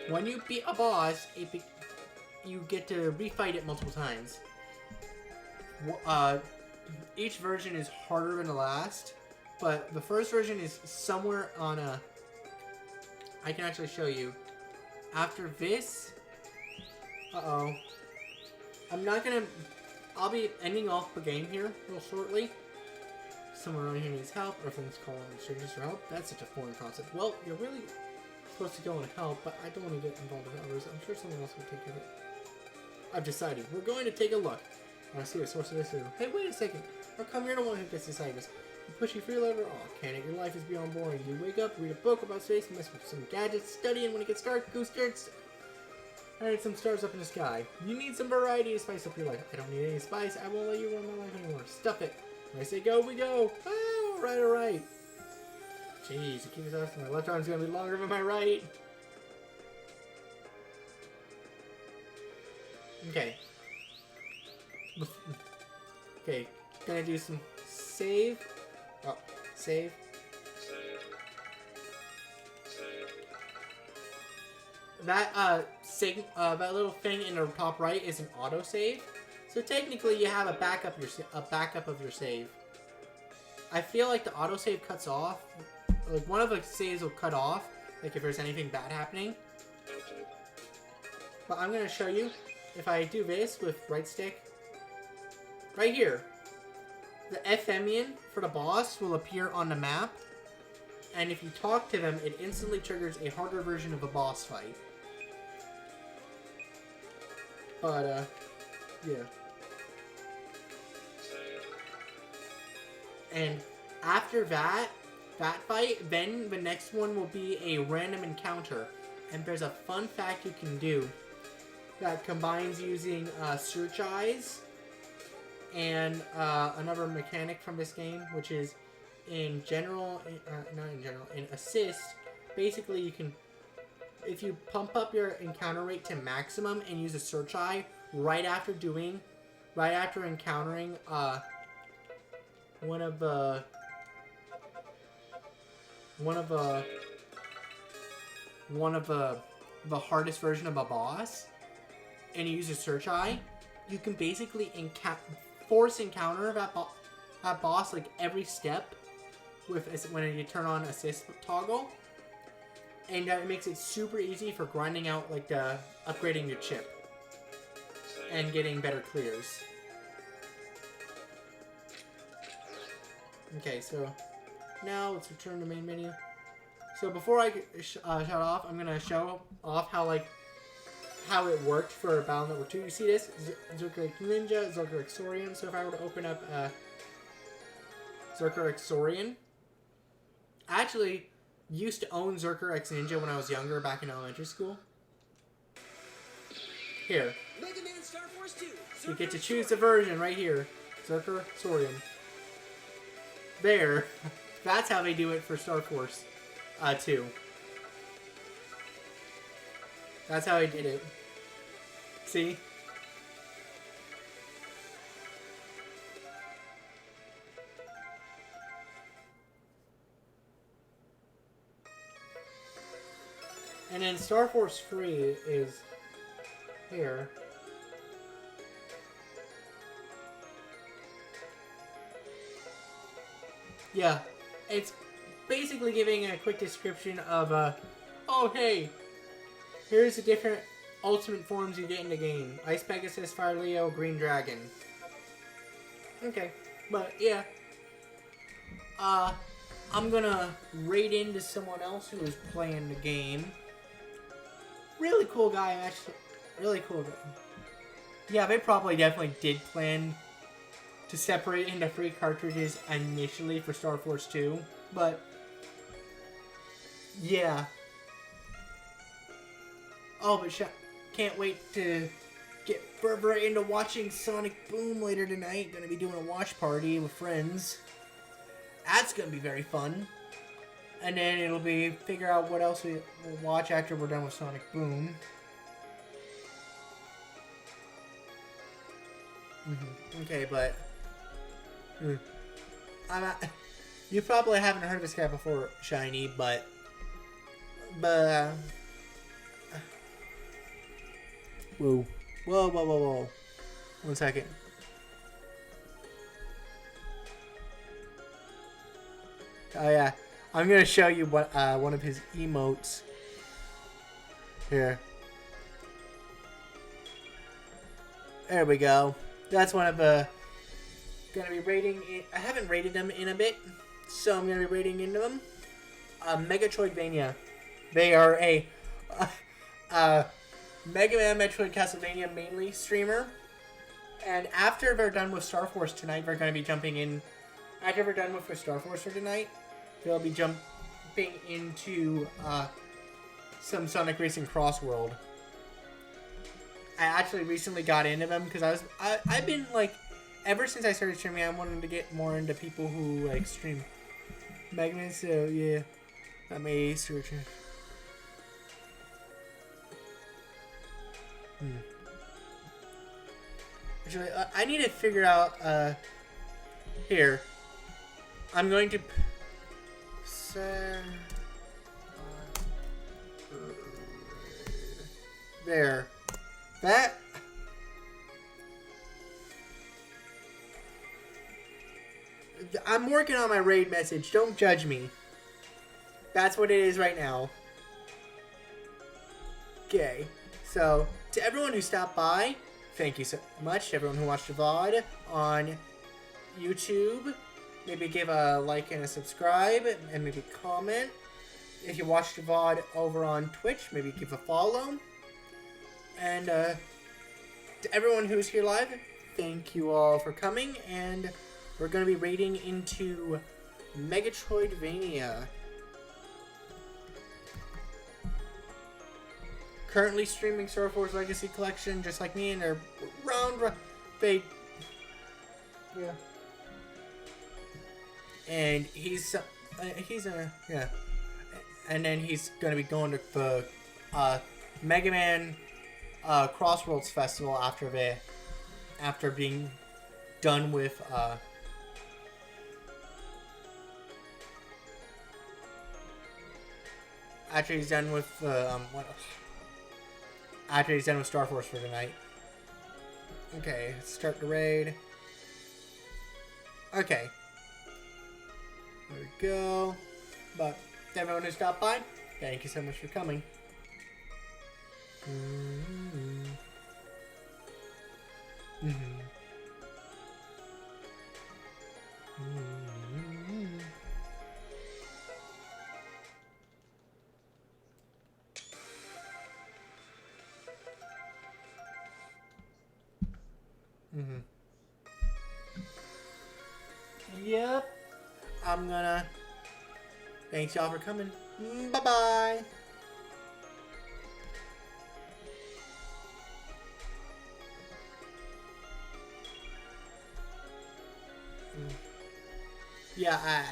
When you beat a boss, you get to refight it multiple times. Each version is harder than the last, but the first version is somewhere on a... I can actually show you. After this... Uh-oh. I'll be ending off the game here real shortly. Someone around here needs help, or things calling strangers for help. That's such a foreign concept. Well, you're really supposed to go and help, but I don't want to get involved with others. I'm sure someone else will take care of it. I've decided. We're going to take a look. I see the source of this. Hey, wait a second. How come you're the one who gets decided this? You push your free lever? Oh, can it? Your life is beyond boring. You wake up, read a book about space, mess with some gadgets, study, and when it gets dark, go start. I need some stars up in the sky. You need some variety to spice up your life. I don't need any spice. I won't let you run my life anymore. Stuff it. When I say go, we go. Oh, alright. Jeez, it keeps asking. My left arm's gonna be longer than my right. Okay. Okay, gonna do some save. Oh, save. That that little thing in the top right is an autosave. So technically, you have a backup of your save. I feel like the autosave cuts off. Like one of the saves will cut off, like if there's anything bad happening. But I'm gonna show you. If I do this with right stick, right here, the FMian for the boss will appear on the map, and if you talk to them, it instantly triggers a harder version of a boss fight. But yeah. And after that fight, then the next one will be a random encounter. And there's a fun fact you can do that combines using search eyes and another mechanic from this game, which is in assist. Basically, you can if you pump up your encounter rate to maximum and use a search eye right after encountering one of the hardest version of a boss, and you use a search eye, you can basically force encounter that boss like every step with when you turn on assist toggle, and that makes it super easy for grinding out like upgrading your chip and getting better clears. Okay, so now let's return to main menu. So before I shut off, I'm gonna show off how it worked for Battle Network 2. You see this? Zerker Ninja, Zerker Exorian. So if I were to open up Zerker Exorian, I actually used to own Zerker X Ninja when I was younger, back in elementary school. Here. Mega Man Star Force 2. So you get to choose the version right here. Zerker Exorian. There. That's how they do it for Star Force 2. That's how I did it. See? And then Star Force 3 is here. Yeah, it's basically giving a quick description of, oh hey, here's the different ultimate forms you get in the game. Ice Pegasus, Fire Leo, Green Dragon. Okay, but yeah. I'm gonna raid into someone else who is playing the game. Really cool guy, actually. Really cool guy. Yeah, they probably definitely did plan to separate into free cartridges initially for Star Force 2, but yeah. Oh, but can't wait to get further into watching Sonic Boom later tonight. Gonna be doing a watch party with friends. That's gonna be very fun. And then it'll be figure out what else we'll watch after we're done with Sonic Boom. Okay, but you probably haven't heard of this guy before, Shiny, but whoa. 1 second. Oh yeah, I'm gonna show you what one of his emotes here. There we go. That's one of the gonna be rating. I haven't rated them in a bit, so I'm gonna be rating into them. Megatroidvania. They are a Mega Man, Metroid, Castlevania mainly streamer. And after they're done with Star Force tonight, they're gonna be jumping in. After we're done with Star Force for tonight, they'll be jumping into some Sonic Racing Cross World. I actually recently got into them because I've been like, ever since I started streaming, I wanted to get more into people who like stream Mega Man. So yeah, I may search it. Actually, I need to figure out here. I'm going to there. That I'm working on my raid message. Don't judge me. That's what it is right now. Okay. So, to everyone who stopped by, thank you so much. To everyone who watched the VOD on YouTube, maybe give a like and a subscribe, and maybe comment. If you watched the VOD over on Twitch, maybe give a follow. And to everyone who's here live, thank you all for coming, and we're going to be raiding into Megatroidvania. Currently streaming Star Force Legacy Collection, just like me, and they're yeah. And he's yeah. And then he's gonna be going to the Mega Man Crossworlds Festival after being done with after he's done with after he's done with Star Force for tonight. Okay, let's start the raid. Okay. There we go. But to everyone who stopped by, thank you so much for coming. Yep. I'm gonna. Thanks y'all for coming. Bye bye. Yeah,